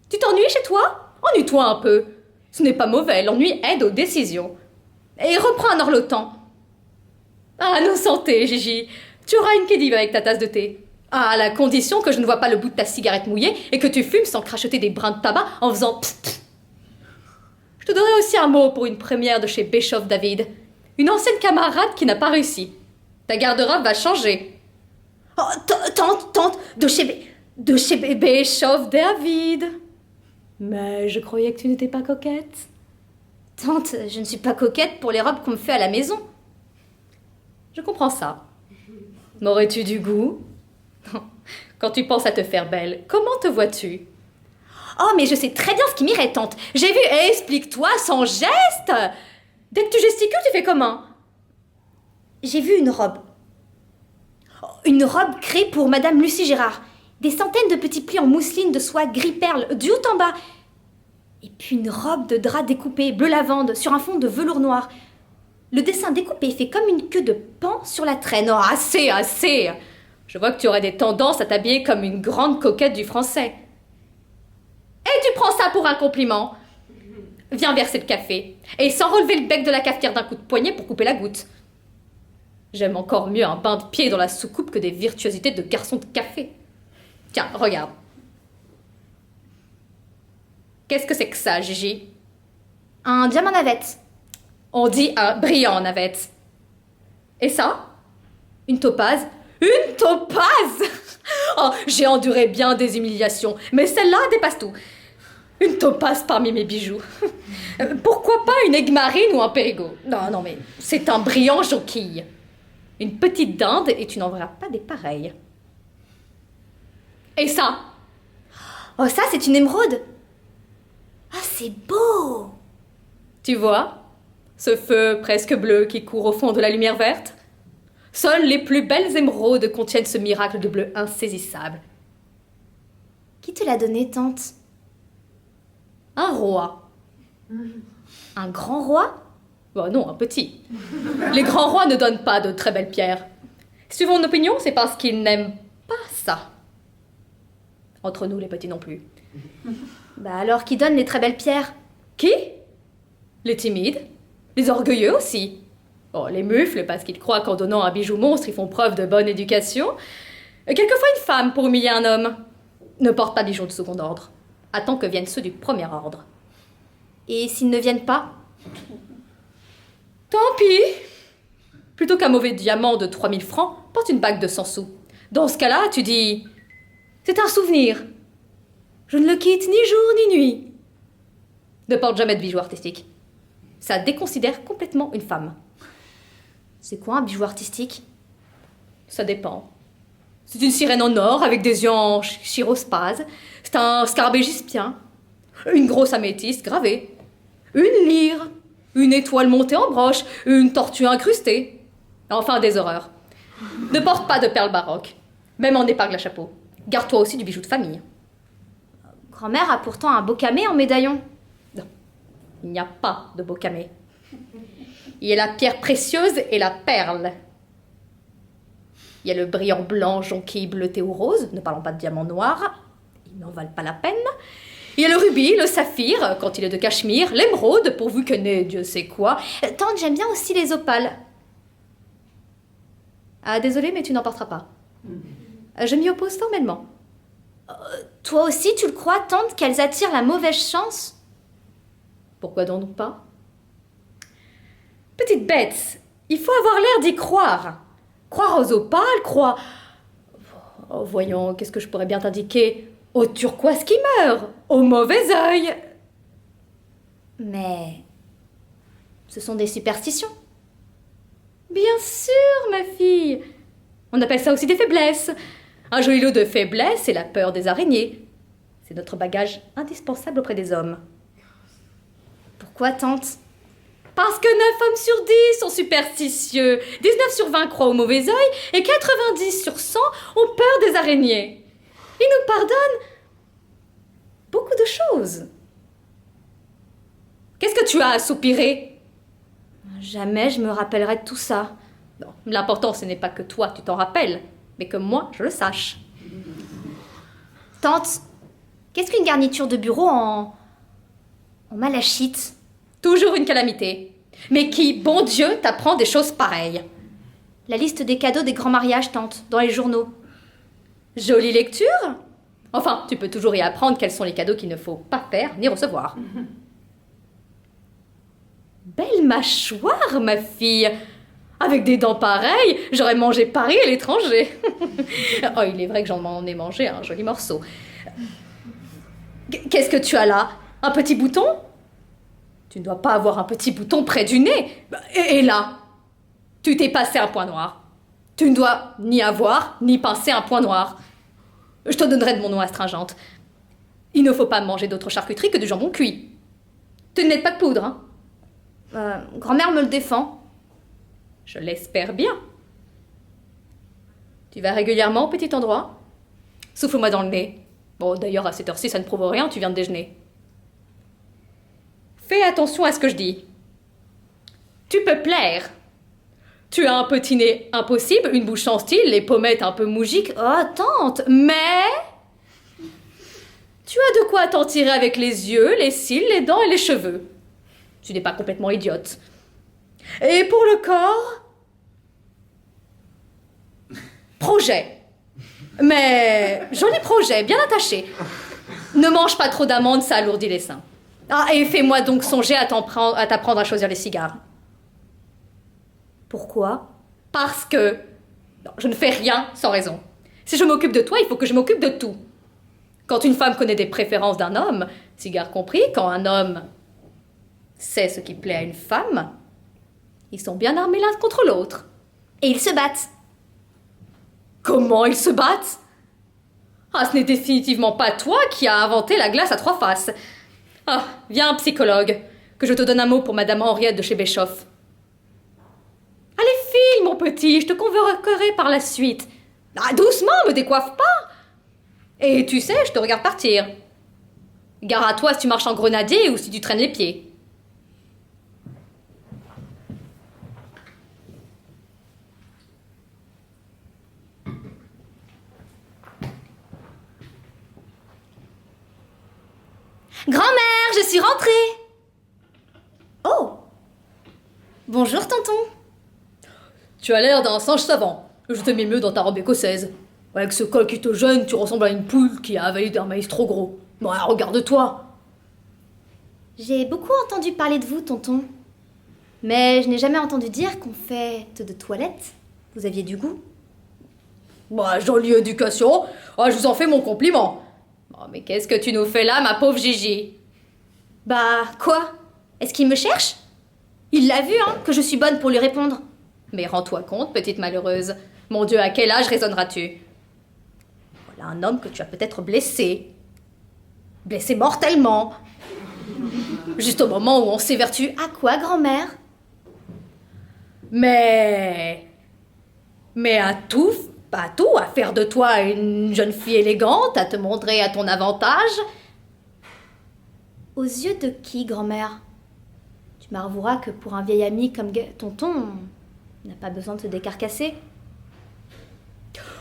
Tu t'ennuies chez toi? Ennuie-toi un peu. Ce n'est pas mauvais, l'ennui aide aux décisions. Et reprends un orlotan. Ah, nos santé, Gigi. Tu auras une kédive avec ta tasse de thé. À la condition que je ne vois pas le bout de ta cigarette mouillée et que tu fumes sans crachoter des brins de tabac en faisant pst, pst. Je te donnerai aussi un mot pour une première de chez Bischoff David. Une ancienne camarade qui n'a pas réussi. Ta garde-robe va changer. Oh, tante, de chez Bischoff David. Mais je croyais que tu n'étais pas coquette. Tante, je ne suis pas coquette pour les robes qu'on me fait à la maison. Je comprends ça. M'aurais-tu du goût? Quand tu penses à te faire belle, comment te vois-tu? Oh, mais je sais très bien ce qui m'irait, tante. J'ai vu... Explique-toi sans geste! Dès que tu gesticules, tu fais comment? J'ai vu une robe. Une robe créée pour Madame Lucie Gérard. Des centaines de petits plis en mousseline de soie gris perle, du haut en bas. Et puis une robe de drap découpé, bleu lavande, sur un fond de velours noir. Le dessin découpé fait comme une queue de paon sur la traîne. Oh, assez, assez! Je vois que tu aurais des tendances à t'habiller comme une grande coquette du français. Et tu prends ça pour un compliment? Viens verser le café, et sans relever le bec de la cafetière d'un coup de poignet pour couper la goutte. J'aime encore mieux un bain de pied dans la soucoupe que des virtuosités de garçon de café. Tiens, regarde. Qu'est-ce que c'est que ça, Gigi? Un diamant navette. On dit un brillant navette. Et ça? Une topaze? Une topaze? Oh, j'ai enduré bien des humiliations, mais celle-là dépasse tout. Une topaze parmi mes bijoux. Pourquoi pas une aigue marine ou un périgot? Non, mais c'est un brillant jonquille. Une petite dinde et tu n'en verras pas des pareilles. Et ça? Oh, ça, c'est une émeraude. Ah, c'est beau. Tu vois? Ce feu presque bleu qui court au fond de la lumière verte? Seules les plus belles émeraudes contiennent ce miracle de bleu insaisissable. Qui te l'a donné, tante? Un roi. Un grand roi? Bon, non, un petit. Les grands rois ne donnent pas de très belles pierres. Suivant mon opinion, c'est parce qu'ils n'aiment pas ça. Entre nous, les petits non plus. Bah alors, qui donne les très belles pierres? Qui? Les timides. Les orgueilleux aussi. Oh, les mufles, parce qu'ils croient qu'en donnant un bijou monstre, ils font preuve de bonne éducation. Et quelquefois, une femme, pour humilier un homme, ne porte pas bijoux de second ordre. Attends que viennent ceux du premier ordre. Et s'ils ne viennent pas? Tant pis. Plutôt qu'un mauvais diamant de 3000 francs, porte une bague de 100 sous. Dans ce cas-là, tu dis... C'est un souvenir. Je ne le quitte ni jour ni nuit. Ne porte jamais de bijoux artistiques. Ça déconsidère complètement une femme. C'est quoi un bijou artistique? Ça dépend. C'est une sirène en or avec des yeux en chirospase. C'est un scarabée gispien. Une grosse améthyste gravée. Une lyre. Une étoile montée en broche. Une tortue incrustée. Enfin, des horreurs. Ne porte pas de perles baroques. Même en épingle à chapeau. Garde-toi aussi du bijou de famille. Grand-mère a pourtant un beau camé en médaillon. Non, il n'y a pas de beau camé. Il y a la pierre précieuse et la perle. Il y a le brillant blanc, jonquille, bleuté ou rose, ne parlons pas de diamant noir, ils n'en valent pas la peine. Il y a le rubis, le saphir, quand il est de cachemire, l'émeraude, pourvu que n'est Dieu sait quoi. Tante, j'aime bien aussi les opales. Ah, désolée, mais tu n'en porteras pas. Je m'y oppose formellement. Toi aussi, tu le crois, tante, qu'elles attirent la mauvaise chance? Pourquoi donc pas? Petite bête, il faut avoir l'air d'y croire. Croire aux opales, croire... Oh, voyons, qu'est-ce que je pourrais bien t'indiquer? Au turquoise qui meurt, au mauvais œil. Mais... ce sont des superstitions. Bien sûr, ma fille. On appelle ça aussi des faiblesses. Un joli lot de faiblesse, c'est la peur des araignées. C'est notre bagage indispensable auprès des hommes. Pourquoi, tante? Parce que 9 hommes sur 10 sont superstitieux, 19 sur 20 croient au mauvais œil et 90 sur 100 ont peur des araignées. Ils nous pardonnent beaucoup de choses. Qu'est-ce que tu as à soupirer? Jamais je me rappellerai de tout ça. Non, l'important, ce n'est pas que toi, tu t'en rappelles, mais que moi, je le sache. Tante, qu'est-ce qu'une garniture de bureau en malachite? Toujours une calamité. Mais qui, bon Dieu, t'apprend des choses pareilles? La liste des cadeaux des grands mariages, tante, dans les journaux. Jolie lecture? Enfin, tu peux toujours y apprendre quels sont les cadeaux qu'il ne faut pas faire ni recevoir. Belle mâchoire, ma fille! Avec des dents pareilles, j'aurais mangé Paris à l'étranger. Oh, il est vrai que j'en ai mangé un joli morceau. Qu'est-ce que tu as là? Un petit bouton? Tu ne dois pas avoir un petit bouton près du nez. Et là, tu t'es passé un point noir. Tu ne dois ni avoir, ni pincer un point noir. Je te donnerai de mon nom astringente. Il ne faut pas manger d'autre charcuterie que du jambon cuit. Tu n'es pas de poudre, hein? Grand-mère me le défend. Je l'espère bien. Tu vas régulièrement au petit endroit? Souffle-moi dans le nez. Bon, d'ailleurs, à cette heure-ci, ça ne prouve rien, tu viens de déjeuner. Fais attention à ce que je dis. Tu peux plaire. Tu as un petit nez impossible, une bouche en style, les pommettes un peu mougiques. Oh, tante, mais... tu as de quoi t'en tirer avec les yeux, les cils, les dents et les cheveux. Tu n'es pas complètement idiote. Et pour le corps... projet. Mais joli projet, bien attaché. Ne mange pas trop d'amandes, ça alourdit les seins. Ah, et fais-moi donc songer à t'apprendre à choisir les cigares. Pourquoi? Parce que... non, je ne fais rien sans raison. Si je m'occupe de toi, il faut que je m'occupe de tout. Quand une femme connaît des préférences d'un homme, cigare compris, quand un homme sait ce qui plaît à une femme, ils sont bien armés l'un contre l'autre. Et ils se battent. Comment ils se battent? Ah, ce n'est définitivement pas toi qui as inventé la glace à 3 faces. Ah, viens, psychologue, que je te donne un mot pour Madame Henriette de chez Bischoff. Allez, file, mon petit, je te convoquerai par la suite. Ah, doucement, me décoiffe pas. Et tu sais, je te regarde partir. Gare à toi si tu marches en grenadier ou si tu traînes les pieds. Grand-mère, je suis rentrée. Oh. Bonjour, tonton. Tu as l'air d'un singe savant. Je t'aimais mieux dans ta robe écossaise. Avec ce col qui te gêne, tu ressembles à une poule qui a avalé un maïs trop gros. Bon, regarde-toi. J'ai beaucoup entendu parler de vous, tonton. Mais je n'ai jamais entendu dire qu'on fait de toilette. Vous aviez du goût. Bah, jolie éducation. Ah, je vous en fais mon compliment. Oh, mais qu'est-ce que tu nous fais là, ma pauvre Gigi? Bah, quoi? Est-ce qu'il me cherche? Il l'a vu, hein, que je suis bonne pour lui répondre. Mais rends-toi compte, petite malheureuse. Mon Dieu, à quel âge raisonneras-tu? Voilà un homme que tu as peut-être blessé. Blessé mortellement. Juste au moment où on s'évertue. À quoi, grand-mère? Mais à tout, à faire de toi une jeune fille élégante, à te montrer à ton avantage. Aux yeux de qui, grand-mère? Tu m'avoueras que pour un vieil ami comme tonton, on n'a pas besoin de se décarcasser.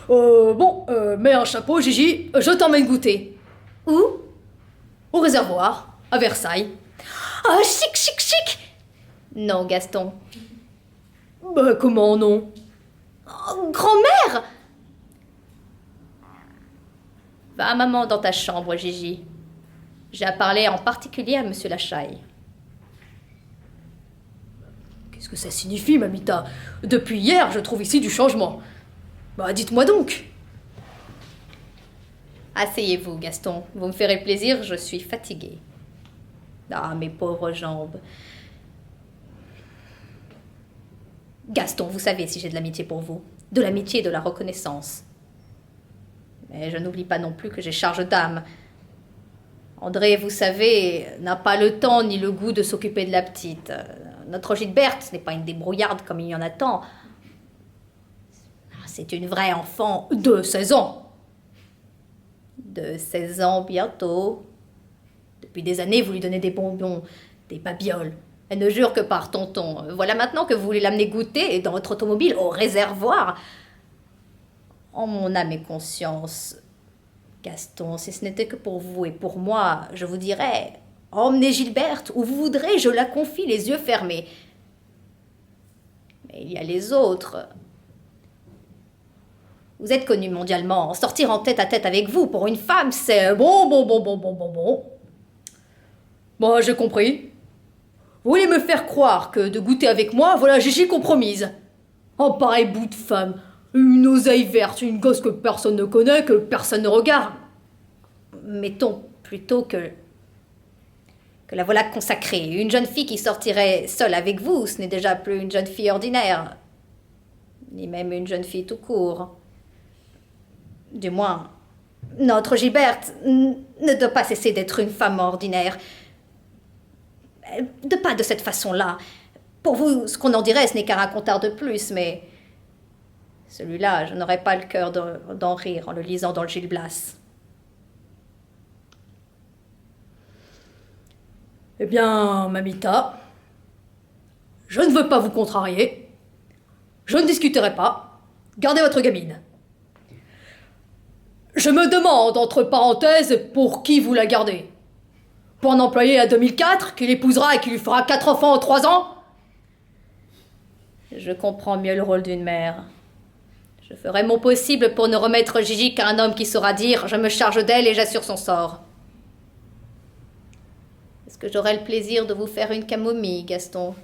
Mets un chapeau, Gigi, je t'emmène goûter. Où? Au réservoir, à Versailles. Oh, chic, chic, chic! Non, Gaston. Bah, comment non? Oh, grand-mère! Va, maman, dans ta chambre, Gigi. J'ai à parler en particulier à Monsieur Lachaille. Qu'est-ce que ça signifie, mamita? Depuis hier, je trouve ici du changement. Bah, dites-moi donc. Asseyez-vous, Gaston. Vous me ferez plaisir, je suis fatiguée. Ah, mes pauvres jambes. Gaston, vous savez si j'ai de l'amitié pour vous. De l'amitié et de la reconnaissance. Mais je n'oublie pas non plus que j'ai charge d'âme. André, vous savez, n'a pas le temps ni le goût de s'occuper de la petite. Notre Gilberte n'est pas une débrouillarde comme il y en a tant. C'est une vraie enfant de 16 ans. De 16 ans bientôt. Depuis des années, vous lui donnez des bonbons, des babioles. Elle ne jure que par tonton. Voilà maintenant que vous voulez l'amener goûter dans votre automobile au réservoir. En mon âme et conscience, Gaston, si ce n'était que pour vous et pour moi, je vous dirais, emmenez Gilberte où vous voudrez, je la confie les yeux fermés. Mais il y a les autres. Vous êtes connu mondialement, sortir en tête à tête avec vous pour une femme, c'est bon. Bon, j'ai compris. Vous voulez me faire croire que de goûter avec moi, voilà Gigi compromise. En pareil bout de femme, une oseille verte, une gosse que personne ne connaît, que personne ne regarde. Mettons plutôt que la voilà consacrée. Une jeune fille qui sortirait seule avec vous, ce n'est déjà plus une jeune fille ordinaire, ni même une jeune fille tout court. Du moins, notre Gilberte ne doit pas cesser d'être une femme ordinaire. Pas de cette façon-là. Pour vous, ce qu'on en dirait, ce n'est qu'un racontard de plus, mais celui-là, je n'aurais pas le cœur d'en rire en le lisant dans le Gil Blas. Eh bien, Mamita, je ne veux pas vous contrarier. Je ne discuterai pas. Gardez votre gamine. Je me demande, entre parenthèses, pour qui vous la gardez. Pour un employé à 2004, qui l'épousera et qui lui fera 4 enfants en 3 ans? Je comprends mieux le rôle d'une mère. Je ferai mon possible pour ne remettre Gigi qu'à un homme qui saura dire « Je me charge d'elle et j'assure son sort ». Est-ce que j'aurai le plaisir de vous faire une camomille, Gaston?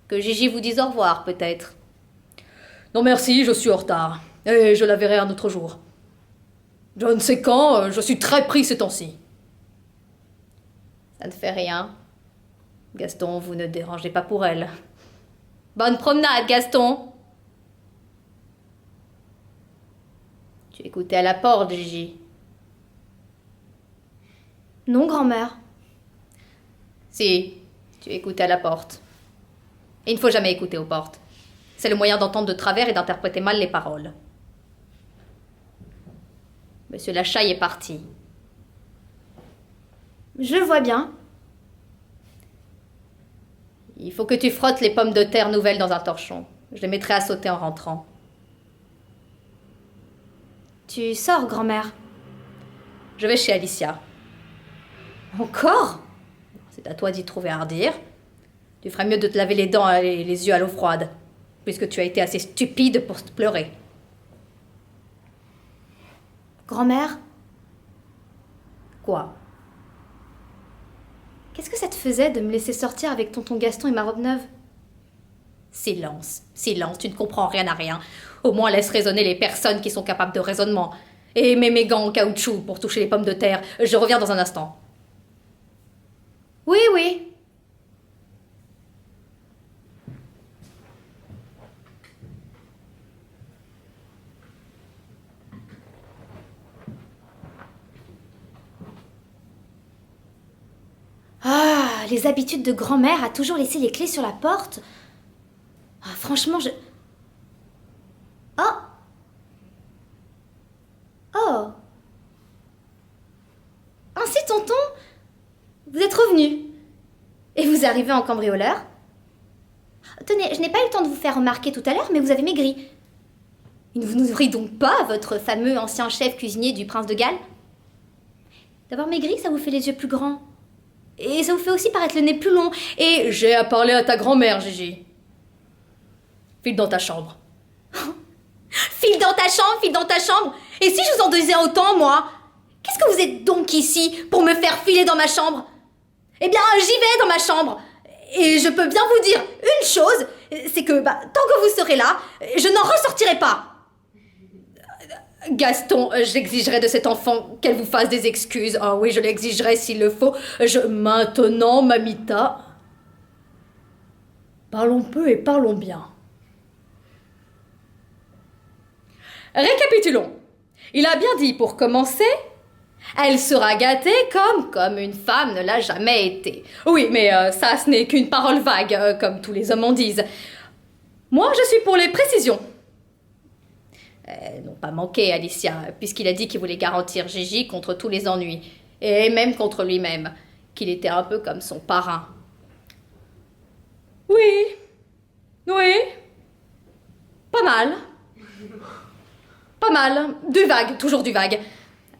Que Gigi vous dise au revoir, peut-être? Non merci, je suis en retard. Et je la verrai un autre jour. Je ne sais quand, je suis très pris ces temps-ci. Ça ne fait rien. Gaston, vous ne dérangez pas pour elle. Bonne promenade, Gaston. Tu écoutais à la porte, Gigi? Non, grand-mère. Si, tu écoutais à la porte. Et il ne faut jamais écouter aux portes. C'est le moyen d'entendre de travers et d'interpréter mal les paroles. Monsieur Lachaille est parti. Je le vois bien. Il faut que tu frottes les pommes de terre nouvelles dans un torchon. Je les mettrai à sauter en rentrant. Tu sors, grand-mère. Je vais chez Alicia. Encore? C'est à toi d'y trouver à redire. Tu ferais mieux de te laver les dents et les yeux à l'eau froide, puisque tu as été assez stupide pour te pleurer. Grand-mère, Quoi? qu'est-ce que ça te faisait de me laisser sortir avec tonton Gaston et ma robe neuve? Silence, silence, tu ne comprends rien à rien. Au moins laisse raisonner les personnes qui sont capables de raisonnement. Et mets mes gants en caoutchouc pour toucher les pommes de terre. Je reviens dans un instant. Oui, oui. Ah, les habitudes de grand-mère à toujours laisser les clés sur la porte. Ah, franchement, je... Oh! Oh! Ainsi, tonton, vous êtes revenu. Et vous arrivez en cambrioleur? Tenez, je n'ai pas eu le temps de vous faire remarquer tout à l'heure, mais vous avez maigri. Il ne vous nourrit donc pas, votre fameux ancien chef cuisinier du prince de Galles? D'avoir maigri, ça vous fait les yeux plus grands. Et ça vous fait aussi paraître le nez plus long. Et J'ai à parler à ta grand-mère, Gigi. File dans ta chambre. File dans ta chambre, file dans ta chambre. Et si je vous en disais autant, moi? Qu'est-ce que vous êtes donc ici pour me faire filer dans ma chambre? Eh bien, j'y vais dans ma chambre. Et je peux bien vous dire une chose, c'est que tant que vous serez là, je n'en ressortirai pas. Gaston, j'exigerai de cet enfant qu'elle vous fasse des excuses. Ah oui, je l'exigerai s'il le faut. Maintenant, Mamita, parlons peu et parlons bien. Récapitulons. Il a bien dit, pour commencer, elle sera gâtée comme une femme ne l'a jamais été. Oui, mais ça, ce n'est qu'une parole vague, comme tous les hommes en disent. Moi, je suis pour les précisions. N'ont pas manqué, Alicia, puisqu'il a dit qu'il voulait garantir Gigi contre tous les ennuis, et même contre lui-même, qu'il était un peu comme son parrain. Oui, pas mal. pas mal. Du vague, toujours du vague.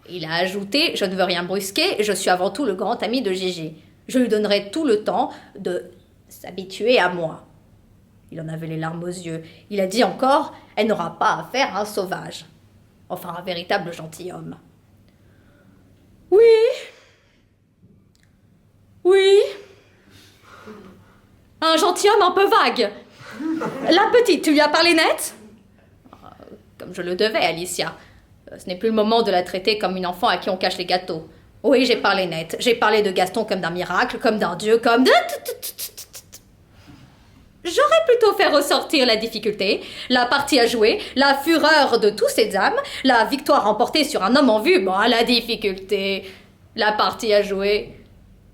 Il a ajouté, je ne veux rien brusquer, je suis avant tout le grand ami de Gigi. Je lui donnerai tout le temps de s'habituer à moi. Il en avait les larmes aux yeux. Il a dit encore, elle n'aura pas affaire à un sauvage. Enfin, un véritable gentilhomme. Oui. Oui. Un gentilhomme un peu vague. La petite, tu lui as parlé net? Comme je le devais, Alicia. Ce n'est plus le moment de la traiter comme une enfant à qui on cache les gâteaux. Oui, j'ai parlé net. J'ai parlé de Gaston comme d'un miracle, comme d'un dieu, comme de... J'aurais plutôt fait ressortir la difficulté, la partie à jouer, la fureur de tous ces âmes, la victoire remportée sur un homme en vue, bon, la difficulté, la partie à jouer.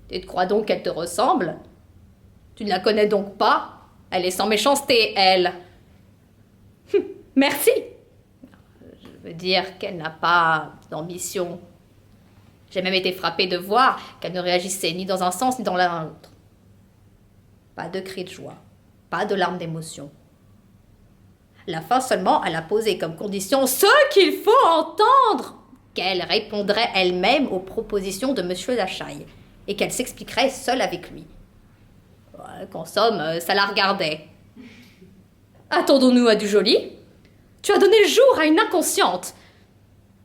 Tu te crois donc qu'elle te ressemble? Tu ne la connais donc pas? Elle est sans méchanceté, elle. Merci. Je veux dire qu'elle n'a pas d'ambition. J'ai même été frappée de voir qu'elle ne réagissait ni dans un sens ni dans l'autre. Pas de cris de joie, pas de larmes d'émotion. La fin seulement, elle a posé comme condition ce qu'il faut entendre, qu'elle répondrait elle-même aux propositions de Monsieur Lachaille et qu'elle s'expliquerait seule avec lui. Qu'en somme, ça la regardait. Attendons-nous à du joli. Tu as donné le jour à une inconsciente.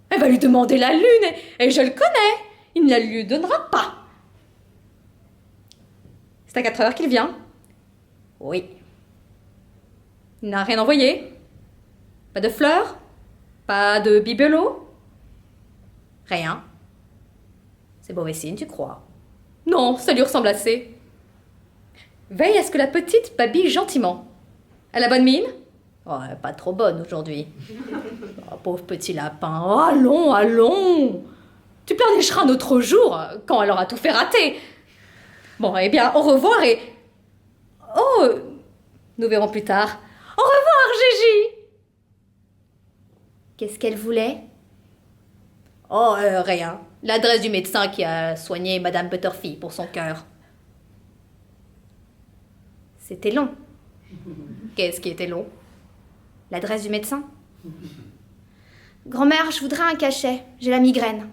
Elle va lui demander la lune et je le connais. Il ne la lui donnera pas. C'est à 4 heures qu'il vient. Oui. Il n'a rien envoyé. Pas de fleurs. Pas de bibelot. Rien. C'est mauvais signe, tu crois? Non, ça lui ressemble assez. Veille à ce que la petite babille gentiment. Elle a bonne mine? Oh, pas trop bonne aujourd'hui. Oh, pauvre petit lapin. Oh, allons, allons. Tu pleurnicheras un autre jour, quand elle aura tout fait rater. Bon, eh bien, au revoir et... Oh, nous verrons plus tard. Au revoir, Gigi. Qu'est-ce qu'elle voulait? Oh, rien. L'adresse du médecin qui a soigné Madame Butterfly pour son cœur. C'était long. Qu'est-ce qui était long? L'adresse du médecin? Grand-mère, je voudrais un cachet. J'ai la migraine.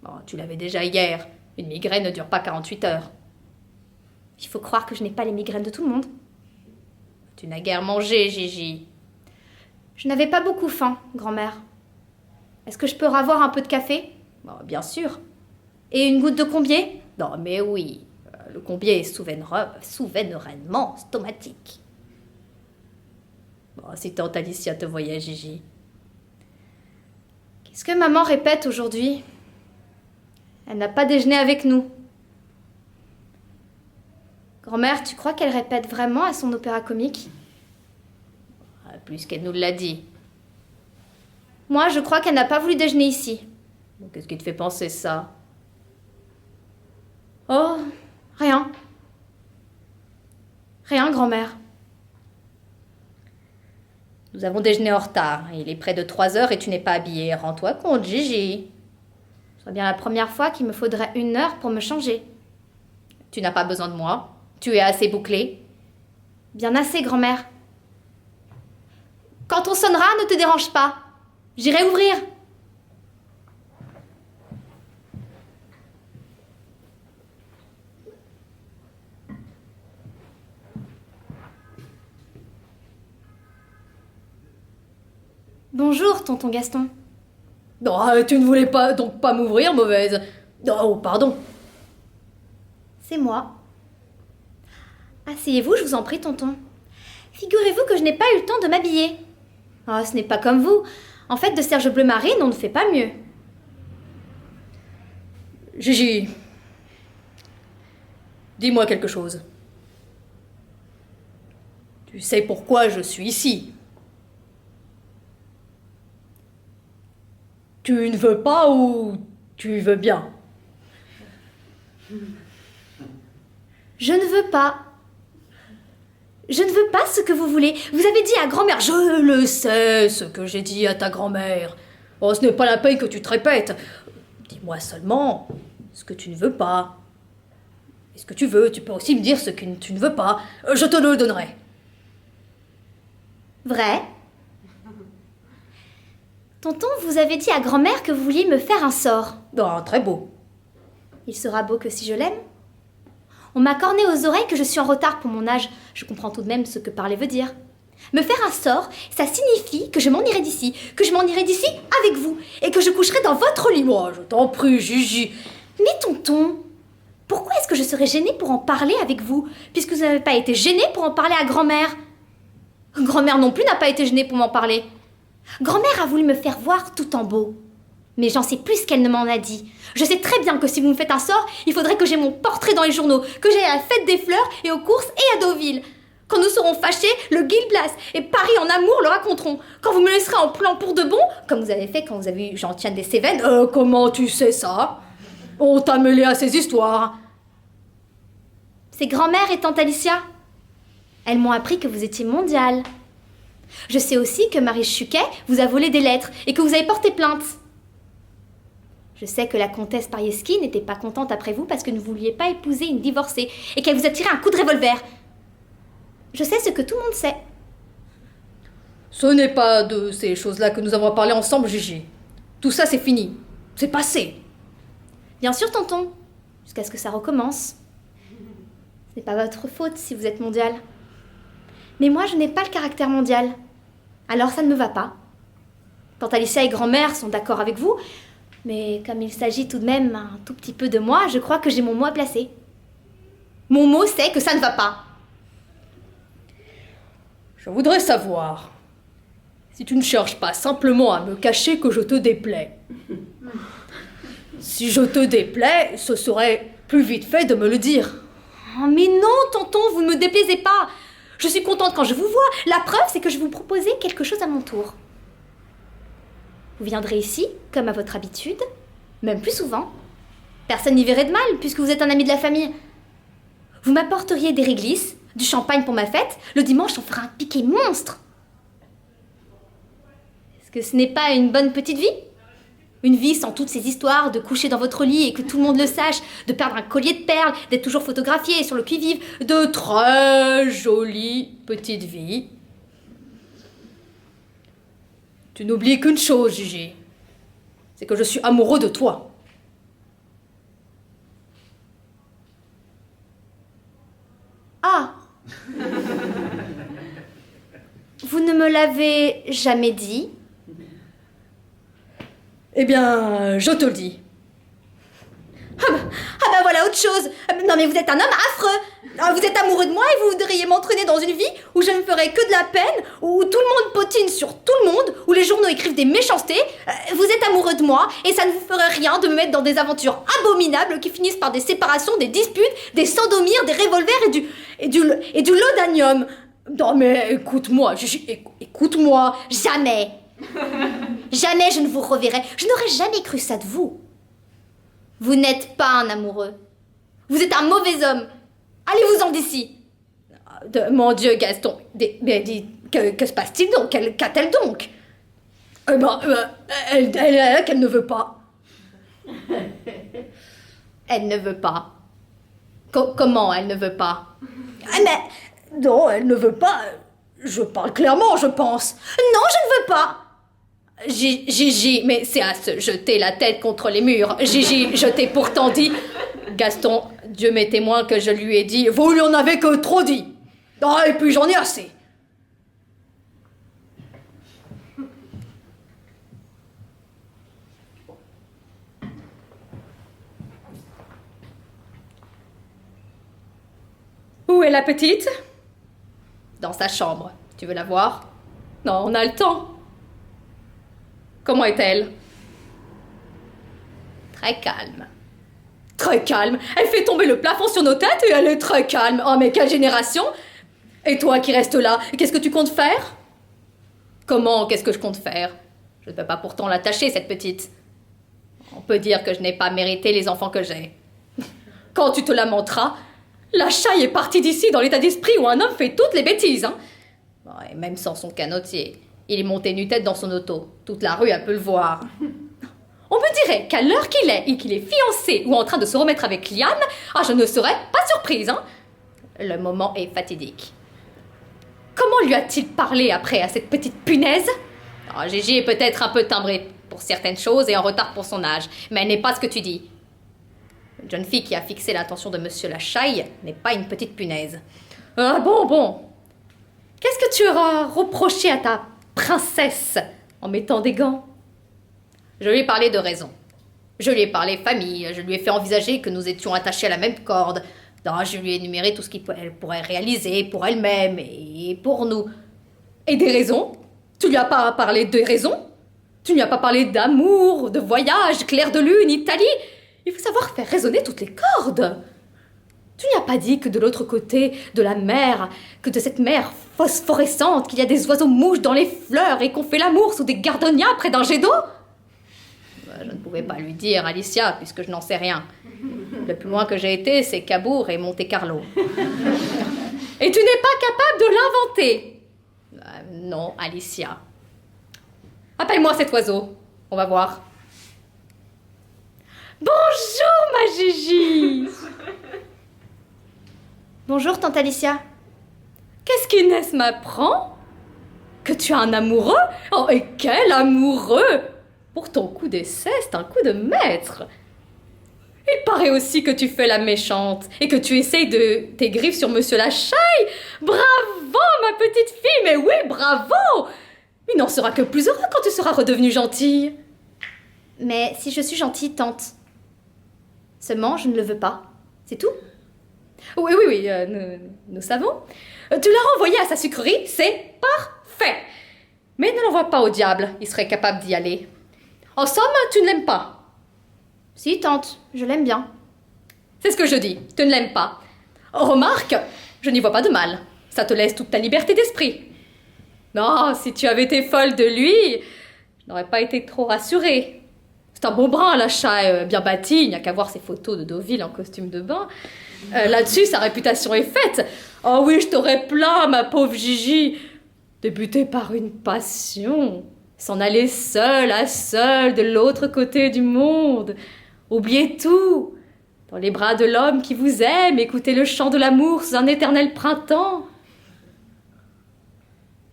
Oh, tu l'avais déjà hier. Une migraine ne dure pas 48 heures. Il faut croire que je n'ai pas les migraines de tout le monde. Tu n'as guère mangé, Gigi. Je n'avais pas beaucoup faim, grand-mère. Est-ce que je peux avoir un peu de café? Oh, bien sûr. Et une goutte de combier? Non, mais oui. Le combier est souverainement stomatique. Bon, si tante Alicia te voyait, Gigi. Qu'est-ce que maman répète aujourd'hui? Elle n'a pas déjeuné avec nous. Grand-mère, tu crois qu'elle répète vraiment à son opéra comique? Plus qu'elle nous l'a dit. Moi, je crois qu'elle n'a pas voulu déjeuner ici. Qu'est-ce qui te fait penser ça? Oh, rien. Rien, grand-mère. Nous avons déjeuné en retard. Il est près de 3 heures et tu n'es pas habillée. Rends-toi compte, Gigi. Ce serait bien la première fois qu'il me faudrait 1 heure pour me changer. Tu n'as pas besoin de moi. Tu es assez bouclée. Bien assez, grand-mère. Quand on sonnera, ne te dérange pas. J'irai ouvrir. Bonjour, tonton Gaston. Oh, tu ne voulais pas donc pas m'ouvrir, mauvaise. Oh, pardon. C'est moi. Asseyez-vous, je vous en prie, tonton. Figurez-vous que je n'ai pas eu le temps de m'habiller. Oh, ce n'est pas comme vous. En fait, de Serge Bleu Marine, on ne fait pas mieux. Gigi, dis-moi quelque chose. Tu sais pourquoi je suis ici? Tu ne veux pas ou tu veux bien? Je ne veux pas. Je ne veux pas ce que vous voulez. Vous avez dit à grand-mère... Je le sais, ce que j'ai dit à ta grand-mère. Oh, ce n'est pas la peine que tu te répètes. Dis-moi seulement ce que tu ne veux pas. Et ce que tu veux, tu peux aussi me dire ce que tu ne veux pas. Je te le donnerai. Vrai? Tonton, vous avez dit à grand-mère que vous vouliez me faire un sort. Ah, très beau. Il sera beau que si je l'aime. On m'a corné aux oreilles que je suis en retard pour mon âge. Je comprends tout de même ce que parler veut dire. Me faire un sort, ça signifie que je m'en irai d'ici. Que je m'en irai d'ici avec vous. Et que je coucherai dans votre lit. Moi, je t'en prie, Gigi. Mais tonton, pourquoi est-ce que je serais gênée pour en parler avec vous, puisque vous n'avez pas été gêné pour en parler à grand-mère? Grand-mère non plus n'a pas été gênée pour m'en parler. Grand-mère a voulu me faire voir tout en beau. Mais j'en sais plus qu'elle ne m'en a dit. Je sais très bien que si vous me faites un sort, il faudrait que j'aie mon portrait dans les journaux, que j'aille à la fête des fleurs et aux courses et à Deauville. Quand nous serons fâchés, le Gil Blas et Paris en amour le raconteront. Quand vous me laisserez en plan pour de bon, comme vous avez fait quand vous avez eu Jean-Tienne des Cévennes. Comment tu sais ça? On t'a mêlé à ces histoires. C'est grand-mère et tante Alicia. Elles m'ont appris que vous étiez mondiale. Je sais aussi que Marie Chuquet vous a volé des lettres et que vous avez porté plainte. Je sais que la comtesse Parieski n'était pas contente après vous parce que vous ne vouliez pas épouser une divorcée et qu'elle vous a tiré un coup de revolver. Je sais ce que tout le monde sait. Ce n'est pas de ces choses-là que nous avons parlé ensemble, Gigi. Tout ça, c'est fini. C'est passé. Bien sûr, tonton. Jusqu'à ce que ça recommence. Ce n'est pas votre faute si vous êtes mondial. Mais moi, je n'ai pas le caractère mondial. Alors ça ne me va pas. Tante Alicia et grand-mère sont d'accord avec vous, mais comme il s'agit tout de même un tout petit peu de moi, je crois que j'ai mon mot à placer. Mon mot, c'est que ça ne va pas. Je voudrais savoir si tu ne cherches pas simplement à me cacher que je te déplais. Si je te déplais, ce serait plus vite fait de me le dire. Oh, mais non, tonton, vous ne me déplaisez pas. Je suis contente quand je vous vois. La preuve, c'est que je vais vous proposer quelque chose à mon tour. Vous viendrez ici, comme à votre habitude, même plus souvent. Personne n'y verrait de mal, puisque vous êtes un ami de la famille. Vous m'apporteriez des réglisses, du champagne pour ma fête. Le dimanche, on fera un piquet monstre. Est-ce que ce n'est pas une bonne petite vie? Une vie sans toutes ces histoires de coucher dans votre lit et que tout le monde le sache, de perdre un collier de perles, d'être toujours photographié sur le qui-vive, De très jolies petites vies. Tu n'oublies qu'une chose, Gigi. C'est que je suis amoureux de toi. Ah! Vous ne me l'avez jamais dit? Eh bien, je te le dis. Ah bah voilà autre chose. Non mais vous êtes un homme affreux. Vous êtes amoureux de moi et vous voudriez m'entraîner dans une vie où je ne ferai que de la peine, où tout le monde potine sur tout le monde, où les journaux écrivent des méchancetés. Vous êtes amoureux de moi et ça ne vous ferait rien de me mettre dans des aventures abominables qui finissent par des séparations, des disputes, des sandomires, des revolvers et du laudanum. Non mais écoute-moi, Gigi, écoute-moi. Jamais. Jamais je ne vous reverrai. Je n'aurais jamais cru ça de vous. Vous n'êtes pas un amoureux. Vous êtes un mauvais homme. Allez-vous-en d'ici. Mon Dieu, Gaston, mais dis, que se passe-t-il donc? Qu'a-t-elle donc? Eh ben, elle qu'elle ne veut pas. Elle ne veut pas. Comment elle ne veut pas? Mais non, elle ne veut pas. Je parle clairement, je pense. Non, je ne veux pas. Gigi, mais c'est à se jeter la tête contre les murs. Gigi, je t'ai pourtant dit... Gaston, Dieu m'est témoin que je lui ai dit... Vous lui en avez que trop dit. Ah, et puis j'en ai assez. Où est la petite? Dans sa chambre. Tu veux la voir? Non, on a le temps. Comment est-elle? Très calme. Très calme. Elle fait tomber le plafond sur nos têtes et elle est très calme. Oh, mais quelle génération! Et toi qui restes là, qu'est-ce que tu comptes faire? Comment? Qu'est-ce que je compte faire? Je ne peux pas pourtant l'attacher, cette petite. On peut dire que je n'ai pas mérité les enfants que j'ai. Quand tu te lamenteras, la chaille est partie d'ici dans l'état d'esprit où un homme fait toutes les bêtises, hein. Bon, et même sans son canotier. Il est monté nu-tête dans son auto. Toute la rue a pu le voir. On me dirait qu'à l'heure qu'il est et qu'il est fiancé ou en train de se remettre avec Liane, je ne serais pas surprise, hein. Le moment est fatidique. Comment lui a-t-il parlé après à cette petite punaise? Alors, Gigi est peut-être un peu timbrée pour certaines choses et en retard pour son âge, mais elle n'est pas ce que tu dis. Une jeune fille qui a fixé l'attention de Monsieur Lachaille n'est pas une petite punaise. Ah bon. Qu'est-ce que tu auras reproché à ta princesse en mettant des gants? Je lui ai parlé de raison. Je lui ai parlé famille, je lui ai fait envisager que nous étions attachés à la même corde. Non, je lui ai énuméré tout ce qu'elle pourrait réaliser pour elle-même et pour nous. Et des raisons? Tu lui as pas parlé des raisons? Tu ne lui as pas parlé d'amour, de voyage, clair de lune, Italie? Il faut savoir faire résonner toutes les cordes. Tu n'y as pas dit que de l'autre côté de la mer, que de cette mer phosphorescente, qu'il y a des oiseaux-mouches dans les fleurs et qu'on fait l'amour sous des gardenias près d'un jet d'eau? Je ne pouvais pas lui dire, Alicia, puisque je n'en sais rien. Le plus loin que j'ai été, c'est Cabourg et Monte-Carlo. Et tu n'es pas capable de l'inventer? Non, Alicia. Appelle-moi cet oiseau. On va voir. Bonjour, ma Gigi. Bonjour, tante Alicia. Qu'est-ce qu'Inès m'apprend? Que tu as un amoureux? Oh, et quel amoureux! Pour ton coup d'essai, c'est un coup de maître. Il paraît aussi que tu fais la méchante et que tu essayes de tes griffes sur Monsieur Lachaille. Bravo, ma petite fille, mais oui, bravo! Il n'en sera que plus heureux quand tu seras redevenue gentille. Mais si je suis gentille, tante. Seulement, je ne le veux pas. C'est tout? Oui, nous savons. Tu l'as renvoyé à sa sucrerie, c'est parfait. Mais ne l'envoie pas au diable, il serait capable d'y aller. En somme, tu ne l'aimes pas. Si, tante, je l'aime bien. C'est ce que je dis, tu ne l'aimes pas. Remarque, je n'y vois pas de mal. Ça te laisse toute ta liberté d'esprit. Non, si tu avais été folle de lui, je n'aurais pas été trop rassurée. C'est un beau brun, Lachaille, bien bâti, il n'y a qu'à voir ses photos de Deauville en costume de bain. Là-dessus, sa réputation est faite. Oh oui, je t'aurais plaint, ma pauvre Gigi. Débuter par une passion, s'en aller seul à seul de l'autre côté du monde, oublier tout, dans les bras de l'homme qui vous aime, écouter le chant de l'amour sous un éternel printemps.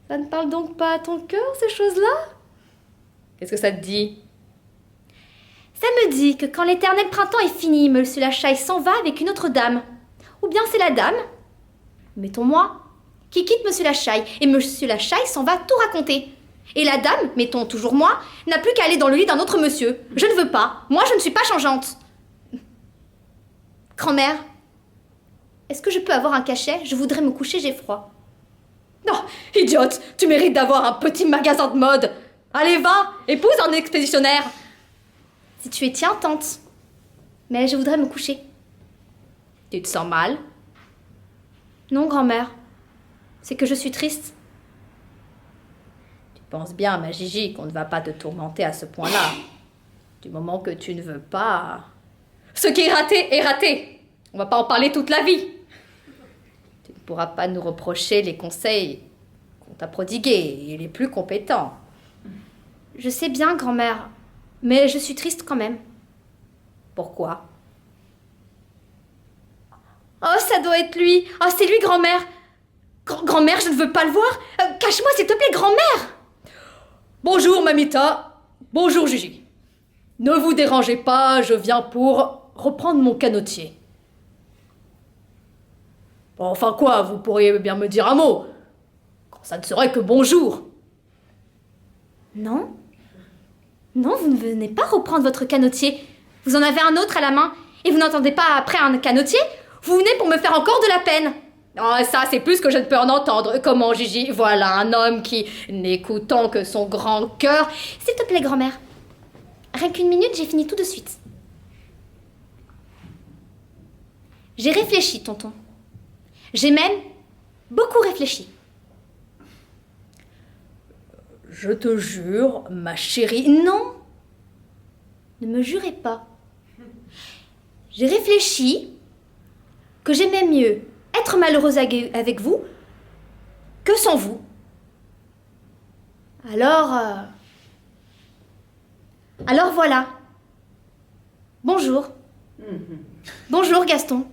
Ça ne parle donc pas à ton cœur, ces choses-là? Qu'est-ce que ça te dit? Ça me dit que quand l'éternel printemps est fini, Monsieur Lachaille s'en va avec une autre dame. Ou bien c'est la dame, mettons moi, qui quitte Monsieur Lachaille, et Monsieur Lachaille s'en va tout raconter. Et la dame, mettons toujours moi, n'a plus qu'à aller dans le lit d'un autre monsieur. Je ne veux pas. Moi, je ne suis pas changeante. Grand-mère, est-ce que je peux avoir un cachet? Je voudrais me coucher, j'ai froid. Non, idiote, tu mérites d'avoir un petit magasin de mode. Allez, va, épouse un expéditionnaire. Si tu es tiens, tante. Mais je voudrais me coucher. Tu te sens mal? Non, grand-mère. C'est que je suis triste. Tu penses bien, ma Gigi, qu'on ne va pas te tourmenter à ce point-là. Du moment que tu ne veux pas... Ce qui est raté est raté. On va pas en parler toute la vie. Tu ne pourras pas nous reprocher les conseils qu'on t'a prodigués et les plus compétents. Je sais bien, grand-mère. Mais je suis triste quand même. Pourquoi? Oh, ça doit être lui. Oh, c'est lui, grand-mère. Grand-mère, je ne veux pas le voir. Cache-moi, s'il te plaît, grand-mère. Bonjour, Mamita. Bonjour, Gigi. Ne vous dérangez pas, je viens pour reprendre mon canotier. Enfin quoi, vous pourriez bien me dire un mot. Quand ça ne serait que bonjour. Non. Non, vous ne venez pas reprendre votre canotier. Vous en avez un autre à la main. Et vous n'entendez pas après un canotier? Vous venez pour me faire encore de la peine. Oh, ça, c'est plus que je ne peux en entendre. Comment, Gigi? Voilà un homme qui, n'écoutant que son grand cœur... S'il te plaît, grand-mère. Rien qu'une minute, j'ai fini tout de suite. J'ai réfléchi, tonton. J'ai même beaucoup réfléchi. Je te jure, ma chérie... Non. Ne me jurez pas. J'ai réfléchi que j'aimais mieux être malheureuse avec vous que sans vous. Alors voilà. Bonjour. Bonjour, Gaston.